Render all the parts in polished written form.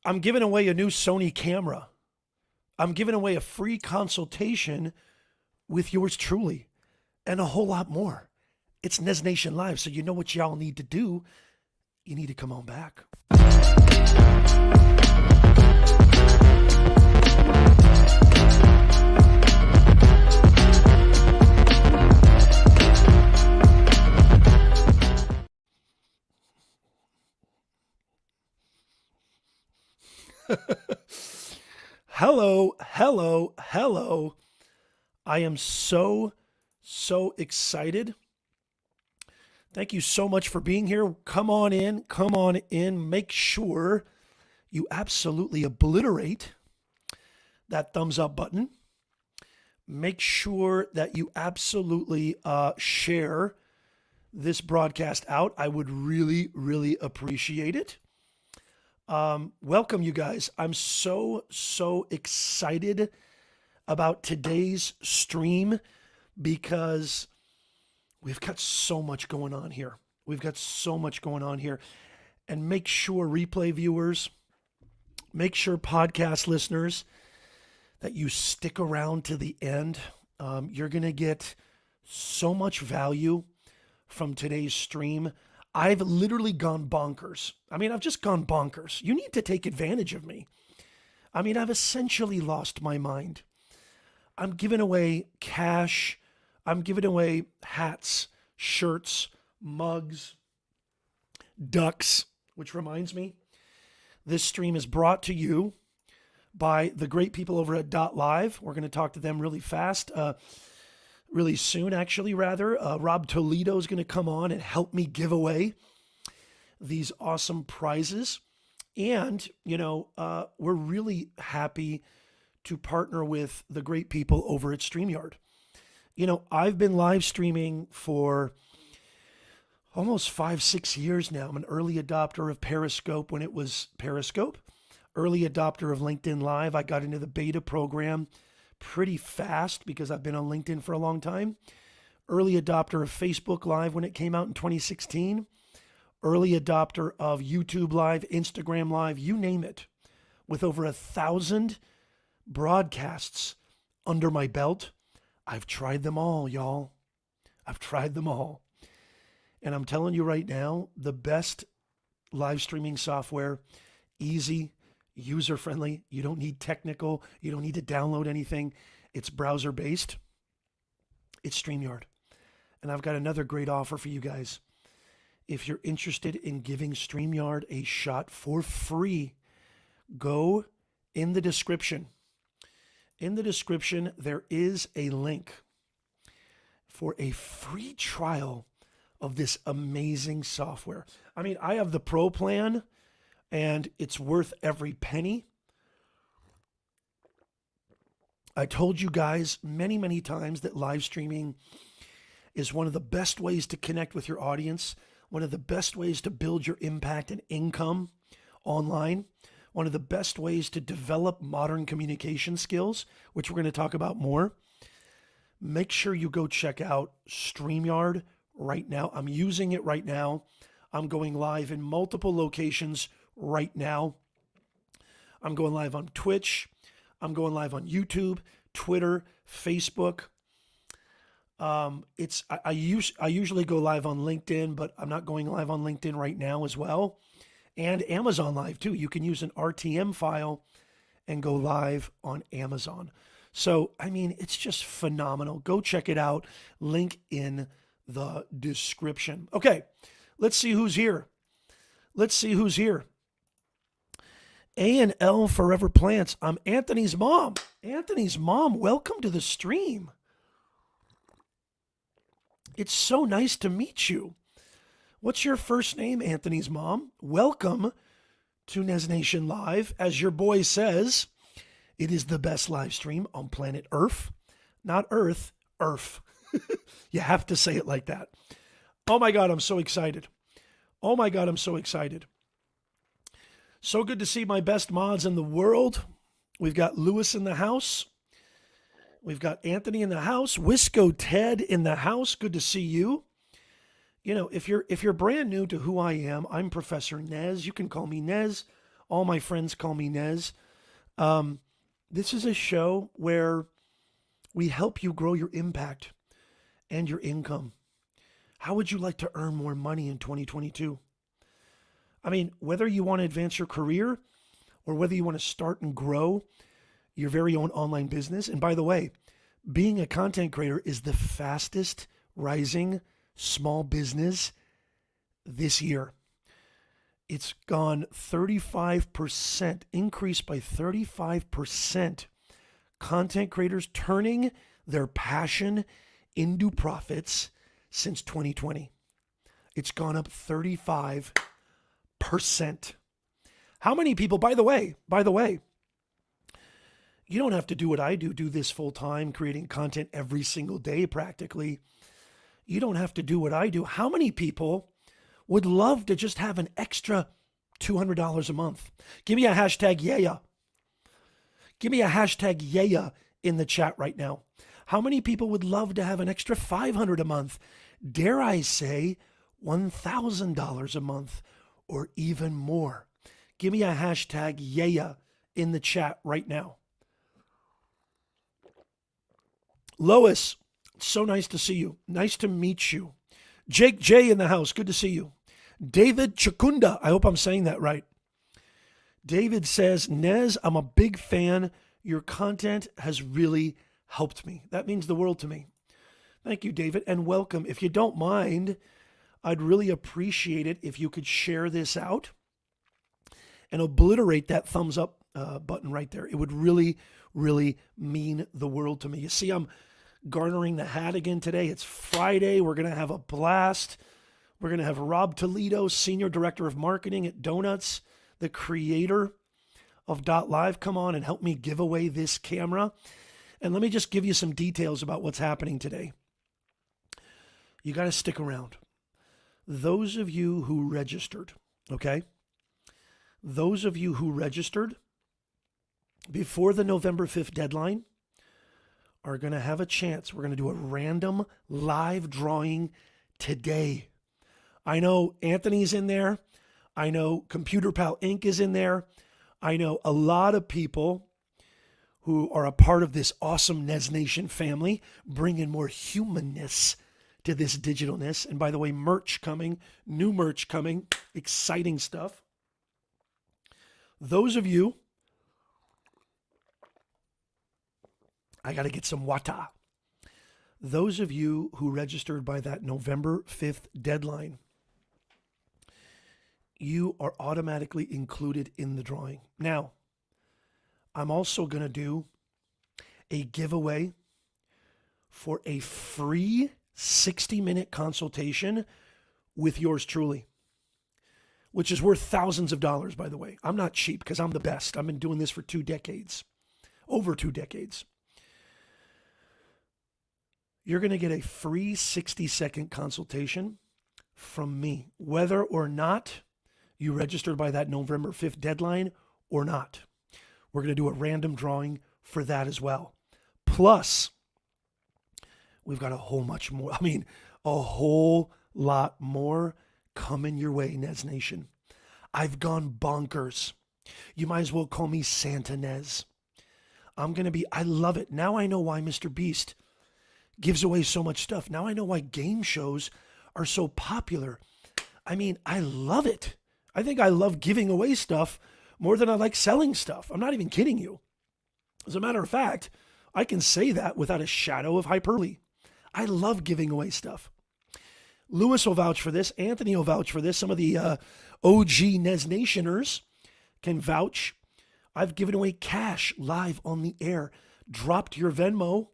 I'm giving away a new Sony camera. I'm giving away a free consultation with yours truly and a whole lot more. It's Nez Nation Live, so you know what y'all need to do. You need to come on back. Hello, hello, hello. I am so excited. Thank you so much for being here. Come on in, come on in. Make sure you absolutely obliterate that thumbs up button. Make sure that you absolutely share this broadcast out. I would really appreciate it. Welcome, you guys. I'm so excited about today's stream because we've got so much going on here. And make sure, replay viewers, make sure podcast listeners, that you stick around to the end. You're going to get so much value from today's stream. I've literally gone bonkers. I've just gone bonkers. You need to take advantage of me. I've essentially lost my mind. I'm giving away cash. I'm giving away hats, shirts, mugs, ducks, which reminds me, this stream is brought to you by the great people over at Dot Live. We're going to talk to them really fast. Really soon, actually, rather. Rob Toledo is going to come on and help me give away these awesome prizes. And, we're really happy to partner with the great people over at StreamYard. I've been live streaming for almost 5-6 years now. I'm an early adopter of Periscope when it was Periscope, early adopter of LinkedIn Live. I got into the beta program pretty fast because I've been on LinkedIn for a long time. Early adopter of Facebook Live when it came out in 2016. Early adopter of YouTube Live, Instagram Live, you name it. With over 1,000 broadcasts under my belt, I've tried them all, y'all. I've tried them all. And I'm telling you right now, the best live streaming software, easy, user-friendly. You don't need technical. You don't need to download anything. It's browser-based. It's StreamYard. And I've got another great offer for you guys. If you're interested in giving StreamYard a shot for free, go in the description. In the description, there is a link for a free trial of this amazing software. I have the Pro plan, and it's worth every penny. I told you guys many times that live streaming is one of the best ways to connect with your audience, one of the best ways to build your impact and income online, one of the best ways to develop modern communication skills, which we're going to talk about more. Make sure you go check out StreamYard right now. I'm using it right now. I'm going live in multiple locations right now. I'm going live on Twitch. I'm going live on YouTube, Twitter, Facebook. I usually go live on LinkedIn, but I'm not going live on LinkedIn right now as well. And Amazon Live too. You can use an RTM file and go live on Amazon. So, it's just phenomenal. Go check it out. Link in the description. Okay, let's see who's here. A&L Forever Plants. I'm Anthony's mom. Anthony's mom, welcome to the stream. It's so nice to meet you. What's your first name, Anthony's mom? Welcome to Nez Nation Live. As your boy says, it is the best live stream on planet Earth. Not Earth, Earth. You have to say it like that. Oh my God, I'm so excited. So good to see my best mods in the world. We've got Lewis in the house. We've got Anthony in the house. Wisco Ted in the house. Good to see you. If you're brand new to who I am, I'm Professor Nez. You can call me Nez All my friends call me Nez. This is a show where we help you grow your impact and your income. How would you like to earn more money in 2022? I mean, whether you want to advance your career or whether you want to start and grow your very own online business. And by the way, being a content creator is the fastest rising small business this year. It's gone 35%, increased by 35%. Content creators turning their passion into profits since 2020. It's gone up 35%. How many people, by the way, you don't have to do what I do this full time, creating content every single day practically. You don't have to do what I do. How many people would love to just have an extra $200 a month? Give me a hashtag yeah. Give me a hashtag yeah in the chat right now. How many people would love to have an extra $500 a month? Dare I say $1,000 a month or even more? Give me a hashtag yeah in the chat right now. Lois, so nice to see you. Nice to meet you. Jake J in the house, good to see you. David Chakunda, I hope I'm saying that right. David says, Nez, I'm a big fan. Your content has really helped me. That means the world to me. Thank you, David, and welcome. If you don't mind, I'd really appreciate it if you could share this out and obliterate that thumbs up button right there. It would really, really mean the world to me. You see, I'm garnering the hat again today. It's Friday. We're going to have a blast. We're going to have Rob Toledo, Senior Director of Marketing at Donuts, the creator of .live, come on and help me give away this camera. And let me just give you some details about what's happening today. You got to stick around. Those of you who registered, okay? Those of you who registered before the November 5th deadline are going to have a chance. We're going to do a random live drawing today. I know Anthony's in there. I know Computer Pal Inc. is in there. I know a lot of people who are a part of this awesome Nez Nation family, bringing more humanness to this digitalness. And by the way, merch coming, new merch coming, exciting stuff. Those of you, I got to get some water. Those of you who registered by that November 5th deadline, you are automatically included in the drawing. Now, I'm also going to do a giveaway for a free 60-minute consultation with yours truly, which is worth thousands of dollars, by the way. I'm not cheap because I'm the best. I've been doing this for 2 decades, over 2 decades. You're going to get a free 60-second consultation from me, whether or not you registered by that November 5th deadline or not. We're going to do a random drawing for that as well. Plus, we've got a whole lot more coming your way, Nez Nation. I've gone bonkers. You might as well call me Santa Nez. I love it. Now I know why Mr. Beast gives away so much stuff. Now I know why game shows are so popular. I mean, I love it. I think I love giving away stuff more than I like selling stuff. I'm not even kidding you. As a matter of fact, I can say that without a shadow of hyperbole. I love giving away stuff. Lewis will vouch for this. Anthony will vouch for this. Some of the OG Nez Nationers can vouch. I've given away cash live on the air. Dropped your Venmo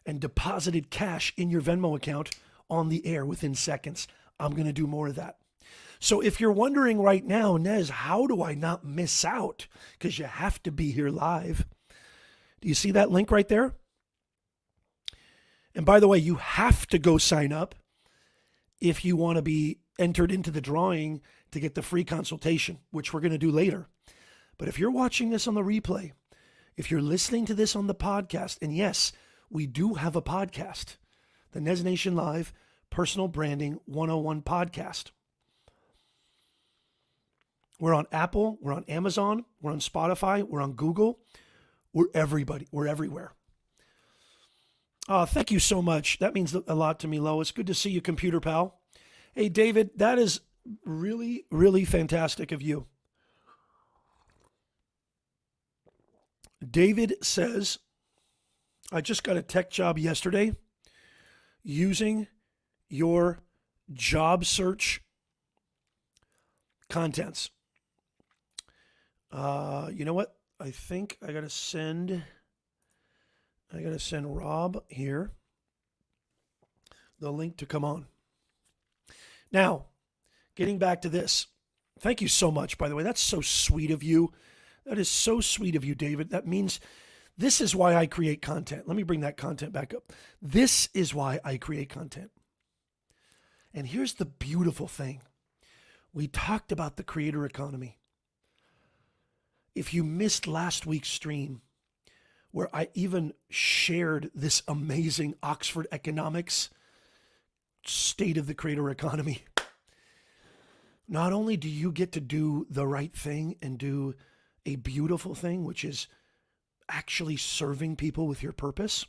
and deposited cash in your Venmo account on the air within seconds. I'm going to do more of that. So if you're wondering right now, Nez, how do I not miss out? Because you have to be here live. Do you see that link right there? And by the way, you have to go sign up if you want to be entered into the drawing to get the free consultation, which we're going to do later. But if you're watching this on the replay, if you're listening to this on the podcast, and yes, we do have a podcast, the Nez Nation Live Personal Branding 101 podcast. We're on Apple. We're on Amazon. We're on Spotify. We're on Google. We're everybody. We're everywhere. Thank you so much. That means a lot to me, Lois. Good to see you, computer pal. Hey, David, that is really, really fantastic of you. David says, I just got a tech job yesterday using your job search contents. You know what? I think I gotta send Rob here the link to come on. Now, getting back to this. Thank you so much, by the way. That's so sweet of you. That is so sweet of you, David. That means this is why I create content. Let me bring that content back up. This is why I create content. And here's the beautiful thing. We talked about the creator economy. If you missed last week's stream, where I even shared this amazing Oxford economics state of the creator economy, not only do you get to do the right thing and do a beautiful thing, which is actually serving people with your purpose,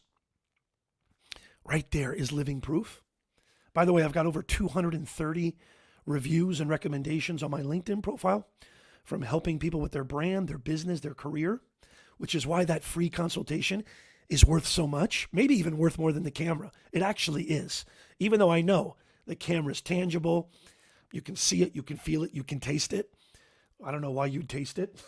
right there is living proof. By the way, I've got over 230 reviews and recommendations on my LinkedIn profile from helping people with their brand, their business, their career, which is why that free consultation is worth so much, maybe even worth more than the camera. It actually is. Even though I know the camera is tangible, you can see it, you can feel it, you can taste it. I don't know why you'd taste it.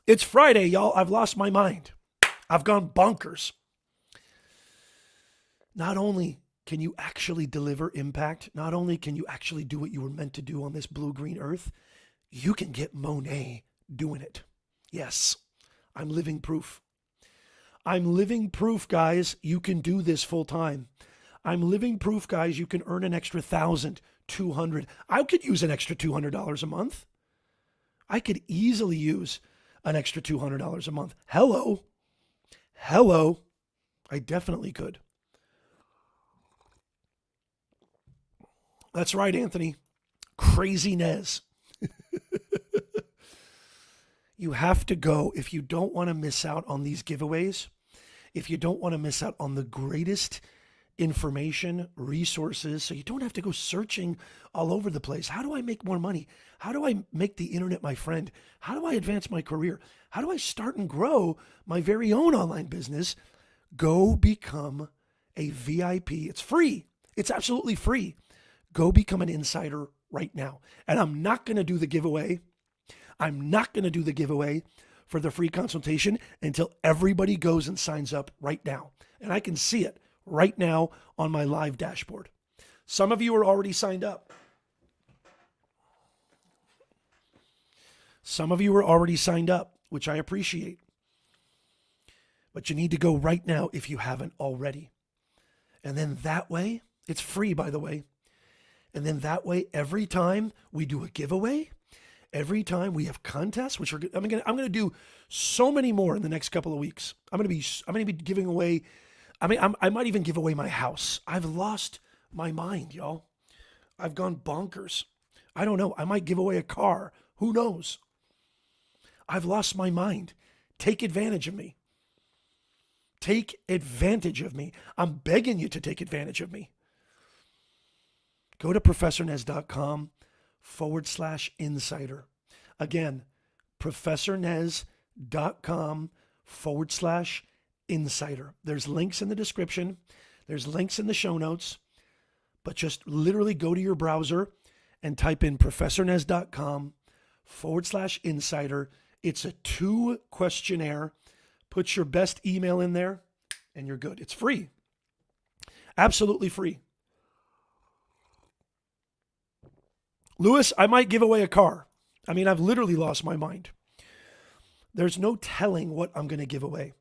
It's Friday, y'all. I've lost my mind. I've gone bonkers. Not only can you actually deliver impact, not only can you actually do what you were meant to do on this blue-green earth, you can get Monet doing it. Yes, I'm living proof. I'm living proof, guys, you can do this full time. I'm living proof, guys, you can earn an extra $1,000, $200. I could use an extra $200 a month. I could easily use an extra $200 a month. Hello. I definitely could. That's right, Anthony. Crazy Nez. You have to go if you don't want to miss out on these giveaways, if you don't want to miss out on the greatest information, resources, so you don't have to go searching all over the place. How do I make more money? How do I make the internet my friend? How do I advance my career? How do I start and grow my very own online business? Go become a VIP. It's free. It's absolutely free. Go become an insider right now. And I'm not going to do the giveaway. I'm not going to do the giveaway for the free consultation until everybody goes and signs up right now. And I can see it right now on my live dashboard. Some of you are already signed up. Some of you are already signed up, which I appreciate. But you need to go right now if you haven't already. And then that way, it's free, by the way. And then that way, every time we do a giveaway, every time we have contests, which I'm gonna do so many more in the next couple of weeks. I'm gonna be giving away. I might even give away my house. I've lost my mind, y'all. I've gone bonkers. I don't know. I might give away a car. Who knows? I've lost my mind. Take advantage of me. Take advantage of me. I'm begging you to take advantage of me. Go to professornez.com/insider. Again, professornez.com/insider. There's links in the description. There's links in the show notes. But just literally go to your browser and type in professornez.com/insider. It's a 2 questionnaire. Put your best email in there and you're good. It's free. Absolutely free. Lewis, I might give away a car. I've literally lost my mind. There's no telling what I'm going to give away.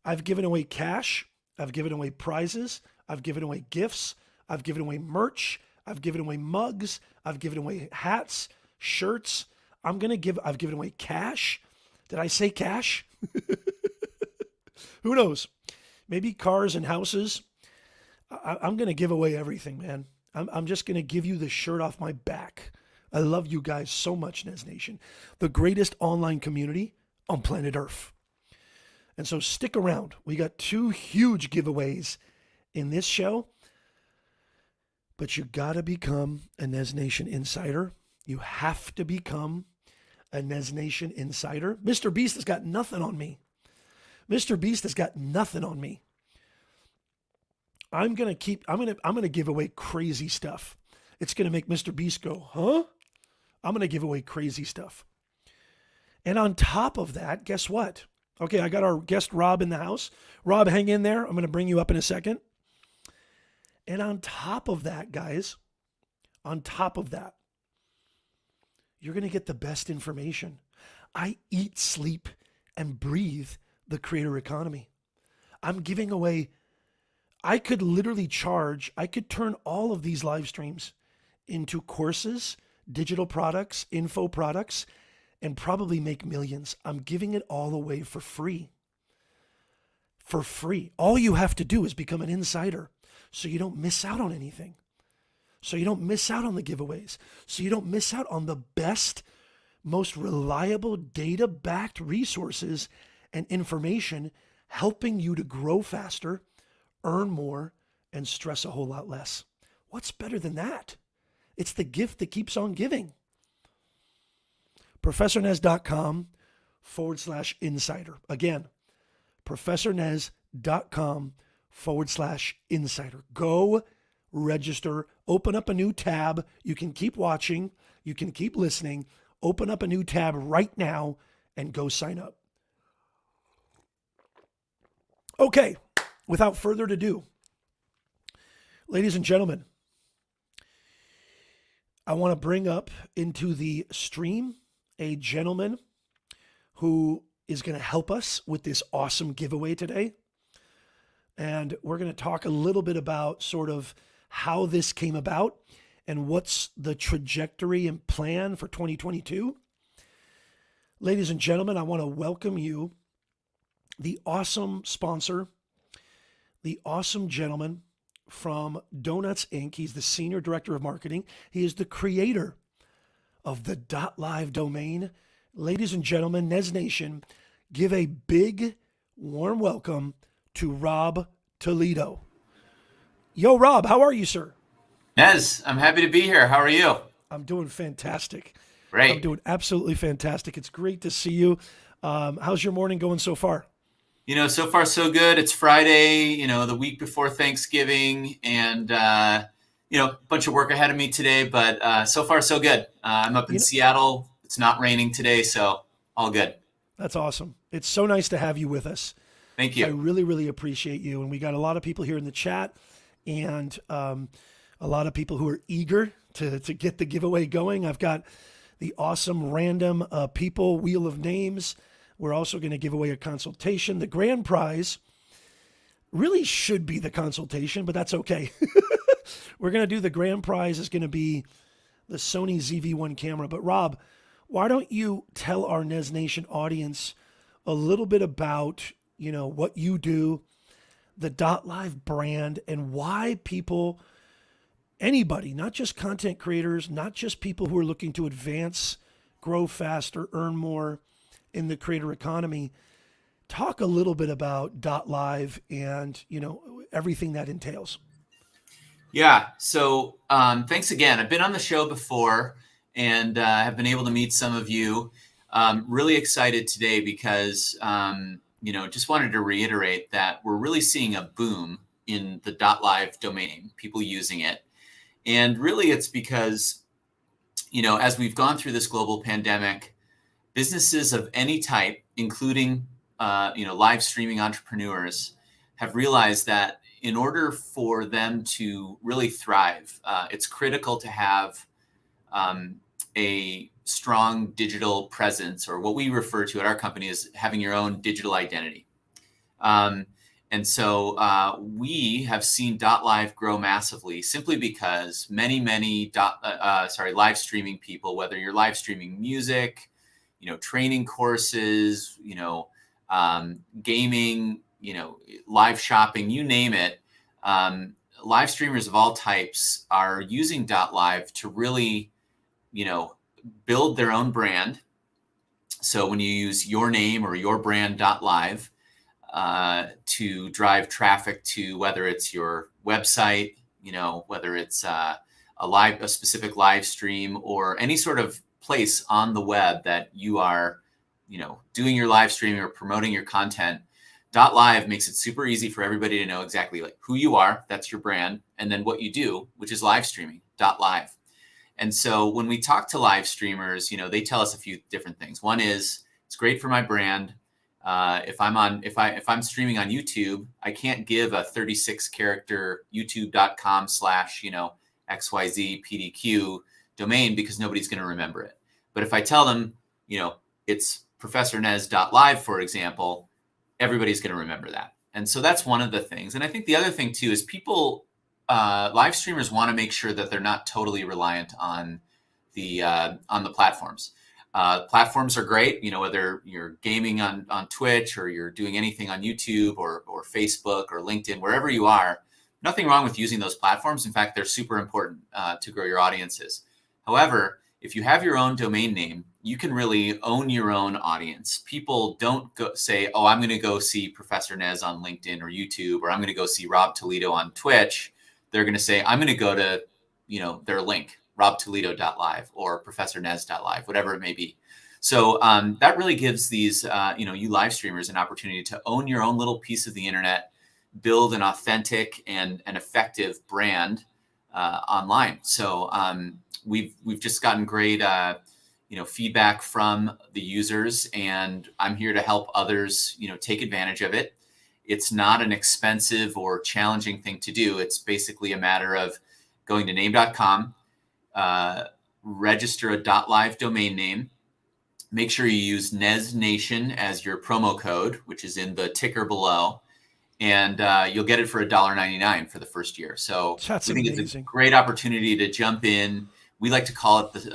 I've given away cash. I've given away prizes. I've given away gifts. I've given away merch. I've given away mugs. I've given away hats, shirts. I've given away cash. Did I say cash? Who knows? Maybe cars and houses. I'm going to give away everything, man. I'm just going to give you the shirt off my back. I love you guys so much, Nez Nation. The greatest online community on planet Earth. And so stick around. We got 2 huge giveaways in this show. But you got to become a Nez Nation insider. You have to become a Nez Nation insider. Mr. Beast has got nothing on me. Mr. Beast has got nothing on me. I'm going to give away crazy stuff. It's going to make Mr. Beast go, huh? I'm going to give away crazy stuff. And on top of that, guess what? Okay, I got our guest Rob in the house. Rob, hang in there. I'm going to bring you up in a second. And on top of that, guys, on top of that, you're going to get the best information. I eat, sleep, and breathe the creator economy. I'm giving away, I could literally I could turn all of these live streams into courses, digital products, info products, and probably make millions. I'm giving it all away for free. For free. All you have to do is become an insider so you don't miss out on anything. So you don't miss out on the giveaways. So you don't miss out on the best, most reliable data-backed resources and information helping you to grow faster, earn more, and stress a whole lot less. What's better than that? It's the gift that keeps on giving. ProfessorNez.com/insider. Again, ProfessorNez.com/insider. Go register, open up a new tab. You can keep watching, you can keep listening. Open up a new tab right now and go sign up. Okay, without further ado, ladies and gentlemen, I want to bring up into the stream a gentleman who is going to help us with this awesome giveaway today. And we're going to talk a little bit about sort of how this came about and what's the trajectory and plan for 2022. Ladies and gentlemen, I want to welcome you, the awesome sponsor, the awesome gentleman from Donuts Inc. He's the Senior Director of Marketing. He is the creator of the .live domain. Ladies and gentlemen, Nez Nation, give a big, warm welcome to Rob Toledo. Yo, Rob, how are you, sir? Nez, I'm happy to be here. How are you? I'm doing fantastic. Great. I'm doing absolutely fantastic. It's great to see you. How's your morning going so far? So far so good. It's Friday, the week before Thanksgiving, and a bunch of work ahead of me today, but so far so good. I'm up in Seattle. It's not raining today, so all good. That's awesome. It's so nice to have you with us. Thank you. I really, really appreciate you. And we got a lot of people here in the chat, and a lot of people who are eager to get the giveaway going. I've got the awesome random people wheel of names. We're also going to give away a consultation. The grand prize really should be the consultation, but that's okay. We're going to do the grand prize is going to be the Sony ZV1 camera. But Rob, why don't you tell our Nez Nation audience a little bit about, what you do, the .live brand, and why people, anybody, not just content creators, not just people who are looking to advance, grow faster, earn more in the creator economy, talk a little bit about .live and, everything that entails. Yeah. So thanks again. I've been on the show before and have been able to meet some of you. Really excited today because, just wanted to reiterate that we're really seeing a boom in the .live domain, people using it. And really it's because, as we've gone through this global pandemic, businesses of any type, including, live streaming entrepreneurs, have realized that in order for them to really thrive, it's critical to have a strong digital presence, or what we refer to at our company as having your own digital identity. And so we have seen .live grow massively simply because many live streaming people, whether you're live streaming music, training courses, gaming, live shopping, you name it. live streamers of all types are using .live to really, build their own brand. So when you use your name or your brand .live to drive traffic to whether it's your website, whether it's a specific live stream or any sort of place on the web that you are, doing your live streaming or promoting your content, .live makes it super easy for everybody to know exactly like who you are, that's your brand, and then what you do, which is live streaming, .live. And so when we talk to live streamers, they tell us a few different things. One is it's great for my brand. If I'm streaming on YouTube, I can't give a 36 character youtube.com/ XYZ PDQ domain because nobody's going to remember it. But if I tell them, it's professornez.live, for example, everybody's going to remember that. And so that's one of the things. And I think the other thing too is people, live streamers want to make sure that they're not totally reliant on the platforms. Platforms are great, whether you're gaming on Twitch or you're doing anything on YouTube or Facebook or LinkedIn, wherever you are, nothing wrong with using those platforms. In fact, they're super important to grow your audiences. However, if you have your own domain name, you can really own your own audience. People don't say, oh, I'm going to go see Professor Nez on LinkedIn or YouTube, or I'm going to go see Rob Toledo on Twitch. They're going to say, I'm going to go to, their link, robtoledo.live or professornez.live, whatever it may be. So that really gives these, you live streamers an opportunity to own your own little piece of the internet, build an authentic and an effective brand online. So we've just gotten great, feedback from the users, and I'm here to help others, take advantage of it. It's not an expensive or challenging thing to do. It's basically a matter of going to name.com, register a .live domain name, make sure you use Nez Nation as your promo code, which is in the ticker below, and you'll get it for $1.99 for the first year. So That's we think amazing. it's a great opportunity to jump in. We like to call it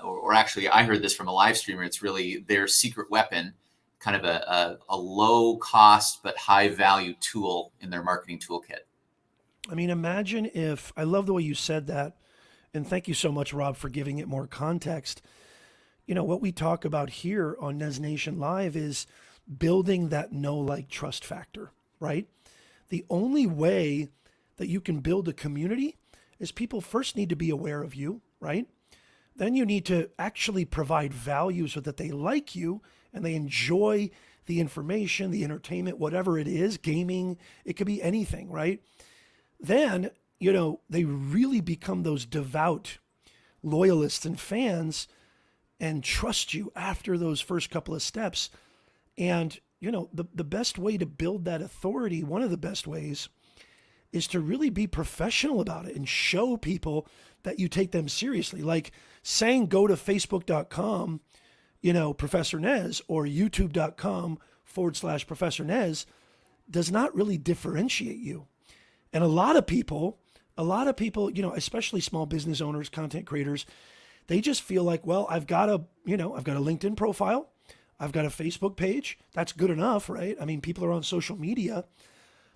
or actually I heard this from a live streamer. It's really their secret weapon, kind of a low cost but high value tool in their marketing toolkit. I mean, imagine if, I love the way you said that. And thank you so much, Rob, for giving it more context. What we talk about here on Nez Nation Live is building that know, like, trust factor, right? The only way that you can build a community is people first need to be aware of you, right? Then you need to actually provide value so that they like you and they enjoy the information, the entertainment, whatever it is, gaming, it could be anything, right? Then, they really become those devout loyalists and fans and trust you after those first couple of steps. And, the best way to build that authority, one of the best ways, is to really be professional about it and show people that you take them seriously. Like saying go to facebook.com, Professor Nez, or youtube.com/Professor Nez does not really differentiate you. And a lot of people, especially small business owners, content creators, they just feel like, well, I've got a LinkedIn profile. I've got a Facebook page. That's good enough, right? I mean, people are on social media.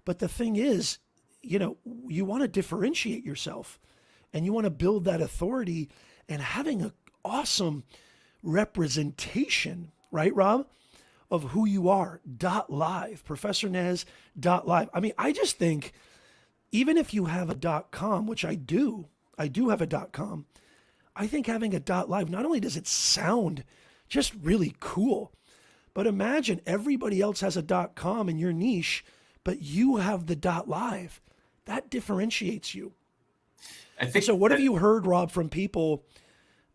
But the thing is, you want to differentiate yourself and you want to build that authority, and having an awesome representation, right, Rob, of who you are, .live, ProfessorNez.live. I mean, I just think even if you have a .com, which I do have a .com, I think having a .live, not only does it sound just really cool, but imagine everybody else has a .com in your niche, but you have the .live. That differentiates you. I think so. What have you heard, Rob, from people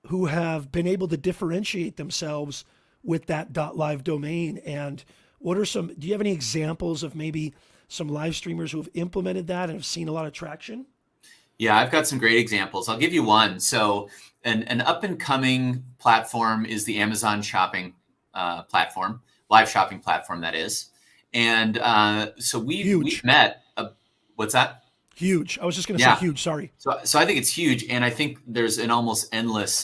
who have been able to differentiate themselves with that .live domain? And what are do you have any examples of maybe some live streamers who have implemented that and have seen a lot of traction? Yeah, I've got some great examples. I'll give you one. So an up and coming platform is the Amazon shopping platform, live shopping platform, that is. And so we've met. What's that? Huge. I was just going to say huge. Sorry. So I think it's huge, and I think there's an almost endless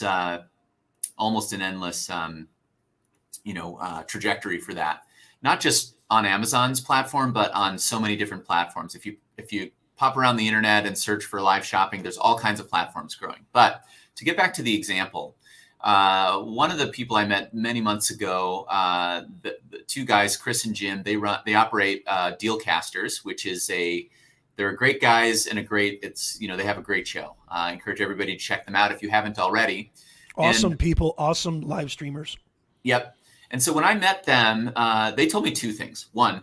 trajectory for that. Not just on Amazon's platform, but on so many different platforms. If you pop around the internet and search for live shopping. There's all kinds of platforms growing. But to get back to the example, one of the people I met many months ago, the two guys, Chris and Jim, they operate Dealcasters, which is they're great guys and they have a great show. I encourage everybody to check them out if you haven't already. Awesome people, awesome live streamers. Yep. And so when I met them, they told me two things. One,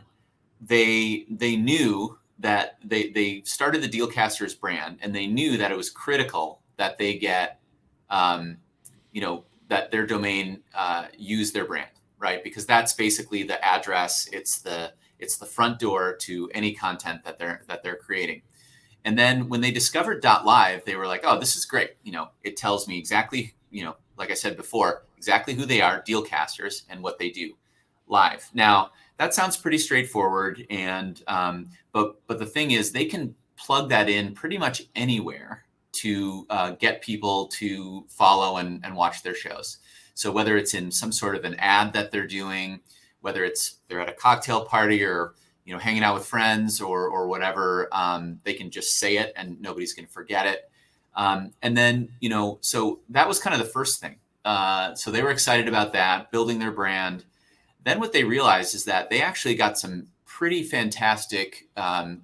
they knew that they started the Dealcasters brand, and they knew that it was critical that they get, that their domain use their brand, right? Because that's basically the address. It's the front door to any content that they're creating. And then when they discovered .live, they were like, oh, this is great. It tells me exactly, like I said before, exactly who they are, Dealcasters, and what they do live. Now, that sounds pretty straightforward. And but the thing is, they can plug that in pretty much anywhere to get people to follow and watch their shows. So whether it's in some sort of an ad that they're doing, whether they're at a cocktail party or hanging out with friends or whatever, they can just say it and nobody's going to forget it. And then so that was kind of the first thing. So they were excited about that, building their brand. Then what they realized is that they actually got some pretty fantastic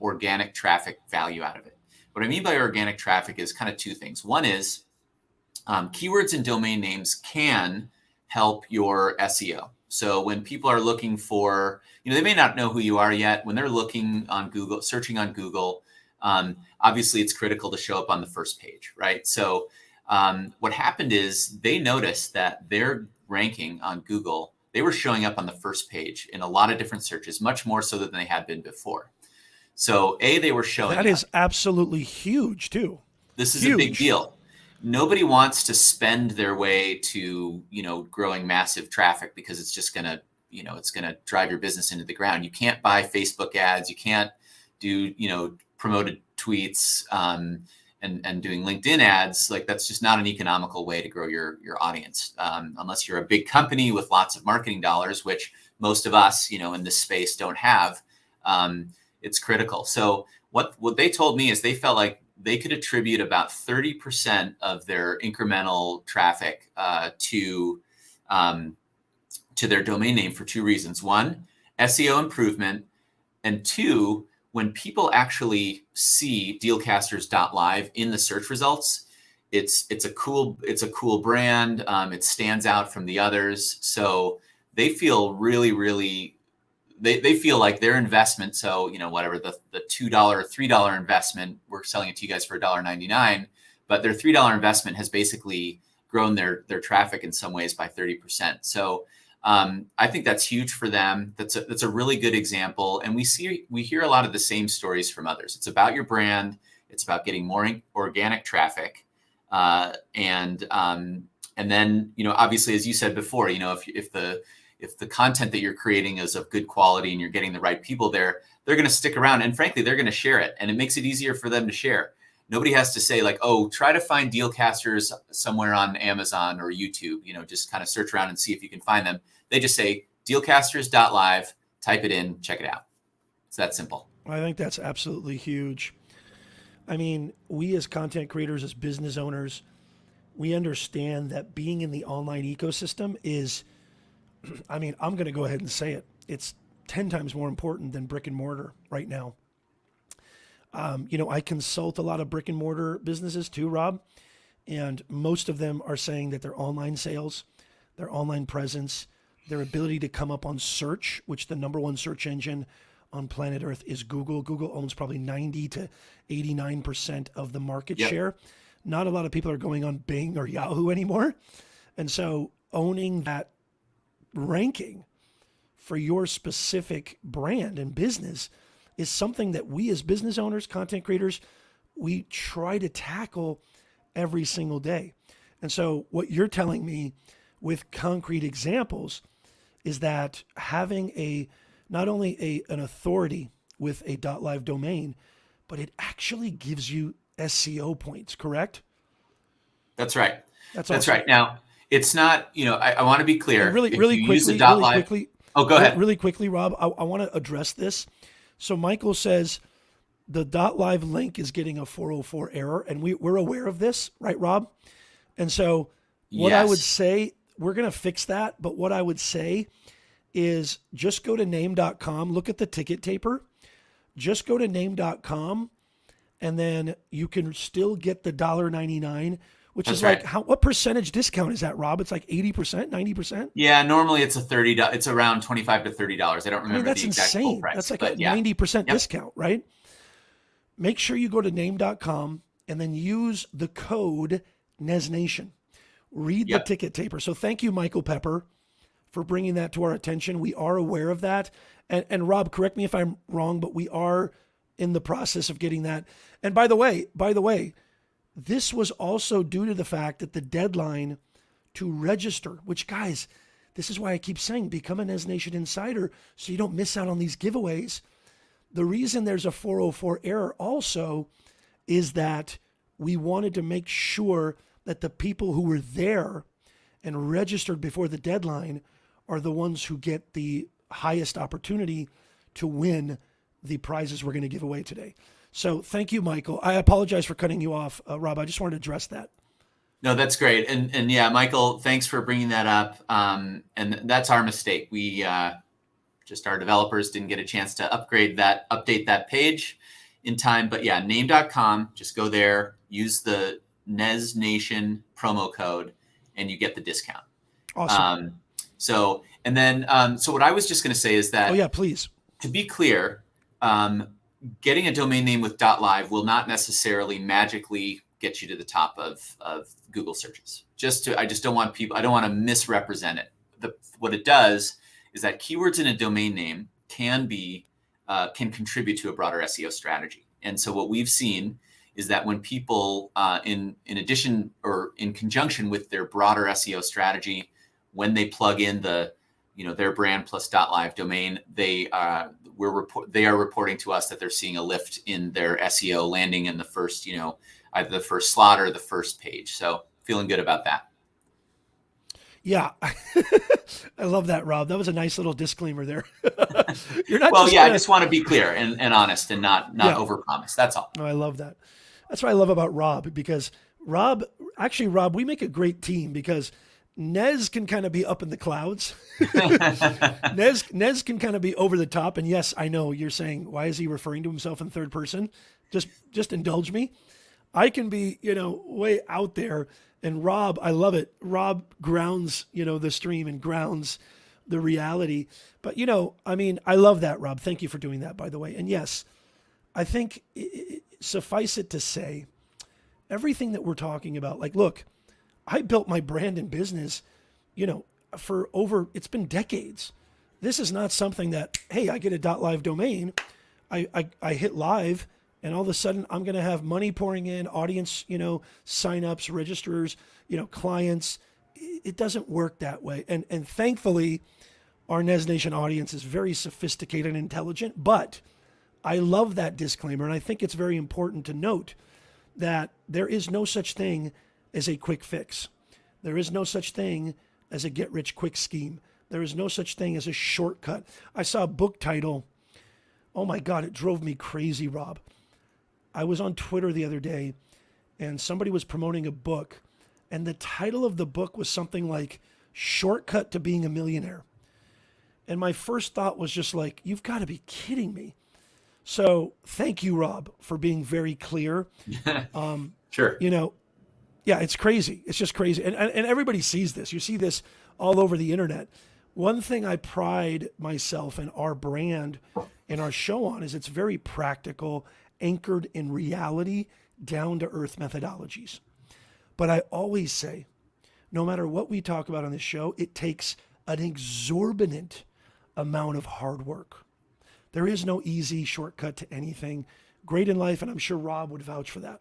organic traffic value out of it. What I mean by organic traffic is kind of two things. One is keywords and domain names can help your SEO. So when people are looking for, they may not know who you are yet. When they're looking on Google, searching on Google, obviously it's critical to show up on the first page, right? So what happened is they noticed that their ranking on Google, they were showing up on the first page in a lot of different searches, much more so than they had been before. So they were showing That is absolutely huge too. This is a big deal. Nobody wants to spend their way to, growing massive traffic because it's just going to, it's going to drive your business into the ground. You can't buy Facebook ads. You can't do, promoted tweets and doing LinkedIn ads. Like that's just not an economical way to grow your audience unless you're a big company with lots of marketing dollars, which most of us, in this space don't have. It's critical. So what they told me is they felt like they could attribute about 30% of their incremental traffic to their domain name for two reasons. One, SEO improvement, and two, when people actually see Dealcasters.live in the search results, it's a cool brand. It stands out from the others. So they feel really they feel like their investment, so whatever the $2 or $3 investment, we're selling it to you guys for $1.99, but their $3 investment has basically grown their traffic in some ways by 30%. So I think that's huge for them. That's a really good example, and we hear a lot of the same stories from others. It's about your brand. It's about getting more organic traffic, and then obviously, as you said before, if the content that you're creating is of good quality and you're getting the right people there, they're going to stick around. And frankly, they're going to share it. And it makes it easier for them to share. Nobody has to say like, oh, try to find Dealcasters somewhere on Amazon or YouTube, just kind of search around and see if you can find them. They just say Dealcasters.live, type it in, check it out. It's that simple. I think that's absolutely huge. I mean, we as content creators, as business owners, we understand that being in the online ecosystem is, I'm going to go ahead and say it. It's 10 times more important than brick and mortar right now. I consult a lot of brick and mortar businesses too, Rob, and most of them are saying that their online sales, their online presence, their ability to come up on search, which the number one search engine on planet Earth is Google. Google owns probably 90 to 89% of the market share. Not a lot of people are going on Bing or Yahoo anymore. And so owning that ranking for your specific brand and business is something that we as business owners, content creators, we try to tackle every single day. And so what you're telling me with concrete examples is that having not only an authority with a .live domain, but it actually gives you SEO points, correct? That's right. That's awesome. Awesome. Right. Now, it's not, I want to be clear. Really quickly, Oh, go ahead. Really quickly, Rob, I want to address this. So Michael says, the .live link is getting a 404 error, and we're aware of this, right, Rob? And so what I would Yes. say, we're going to fix that, but what I would say is just go to name.com, look at the ticket taper, just go to name.com, and then you can still get the $1.99, which That's is right. like, what percentage discount is that, Rob? It's like 80%, 90%? Yeah, normally it's it's around $25 to $30. I don't I mean, remember that's the exact full insane. That's price, like a but yeah. 90% Yep. discount, right? Make sure you go to name.com and then use the code NESNation. Read the Yep. ticket taper. So thank you, Michael Pepper, for bringing that to our attention. We are aware of that. And Rob, correct me if I'm wrong, but we are in the process of getting that. And by the way, this was also due to the fact that the deadline to register, which, guys, this is why I keep saying become a NESNation Insider so you don't miss out on these giveaways. The reason there's a 404 error also is that we wanted to make sure that the people who were there and registered before the deadline are the ones who get the highest opportunity to win the prizes we're going to give away today. So thank you, Michael. I apologize for cutting you off, Rob. I just wanted to address that. No, that's great. And yeah, Michael, thanks for bringing that up. And that's our mistake. We just our developers didn't get a chance to update that page in time. But yeah, name.com, just go there, use the NESNation promo code, and you get the discount. Awesome. So what I was just going to say is that, oh yeah, please. To be clear, getting a domain name with .live will not necessarily magically get you to the top of Google searches. I don't want to misrepresent it. What it does is that keywords in a domain name can contribute to a broader SEO strategy. And so what we've seen is that when people, in addition or in conjunction with their broader SEO strategy, when they plug in their brand plus .live domain, they are reporting to us that they're seeing a lift in their SEO landing in the first, either the first slot or the first page. So feeling good about that. Yeah. I love that, Rob. That was a nice little disclaimer there. You're not I just want to be clear and honest and not overpromise. That's all. No, I love that. That's what I love about Rob, because Rob, we make a great team because Nez can kind of be up in the clouds. Nez can kind of be over the top. And yes, I know you're saying, why is he referring to himself in third person? Just indulge me. I can be, way out there. And Rob, I love it. Rob grounds, the stream and grounds the reality. But, I love that, Rob. Thank you for doing that, by the way. And yes, I think suffice it to say, everything that we're talking about, like, look, I built my brand and business, for it's been decades. This is not something that, hey, I get a .live domain, I hit live, and all of a sudden I'm going to have money pouring in, audience, signups, registrars, clients. It doesn't work that way. And thankfully, our NESNation audience is very sophisticated and intelligent, but I love that disclaimer. And I think it's very important to note that there is no such thing as a quick fix. There is no such thing as a get-rich-quick scheme. There is no such thing as a shortcut. I saw a book title. Oh my God, it drove me crazy, Rob. I was on Twitter the other day, and somebody was promoting a book, and the title of the book was something like Shortcut to Being a Millionaire. And my first thought was just like, you've got to be kidding me. So thank you, Rob, for being very clear. Sure. Yeah, it's crazy. It's just crazy. And everybody sees this. You see this all over the internet. One thing I pride myself and our brand and our show on is it's very practical, anchored in reality, down-to-earth methodologies. But I always say, no matter what we talk about on this show, it takes an exorbitant amount of hard work. There is no easy shortcut to anything great in life, and I'm sure Rob would vouch for that.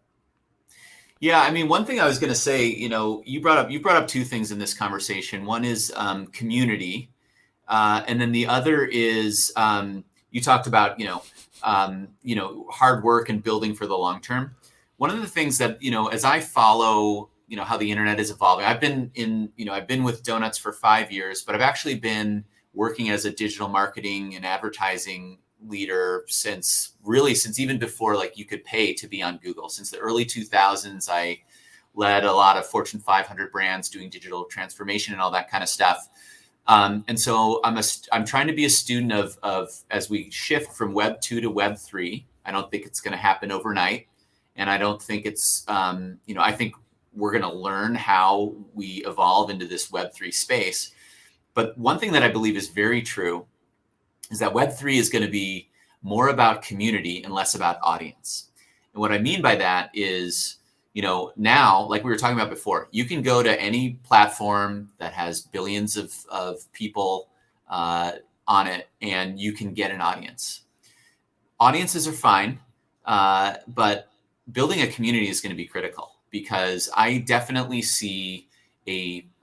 Yeah, one thing I was going to say, you brought up two things in this conversation. One is community, and then the other is you talked about hard work and building for the long term. One of the things that as I follow how the internet is evolving, I've been with Donuts for 5 years, but I've actually been working as a digital marketing and advertising leader since even before like you could pay to be on Google. Since the early 2000s, I led a lot of Fortune 500 brands doing digital transformation and all that kind of stuff. And so I'm trying to be a student of as we shift from Web 2 to Web 3. I don't think it's going to happen overnight, and I don't think it's I think we're going to learn how we evolve into this Web 3 space. But one thing that I believe is very true is that Web 3 is going to be more about community and less about audience. And what I mean by that is, now, like we were talking about before, you can go to any platform that has billions of people on it, and you can get an audience. Audiences are fine, but building a community is going to be critical, because I definitely see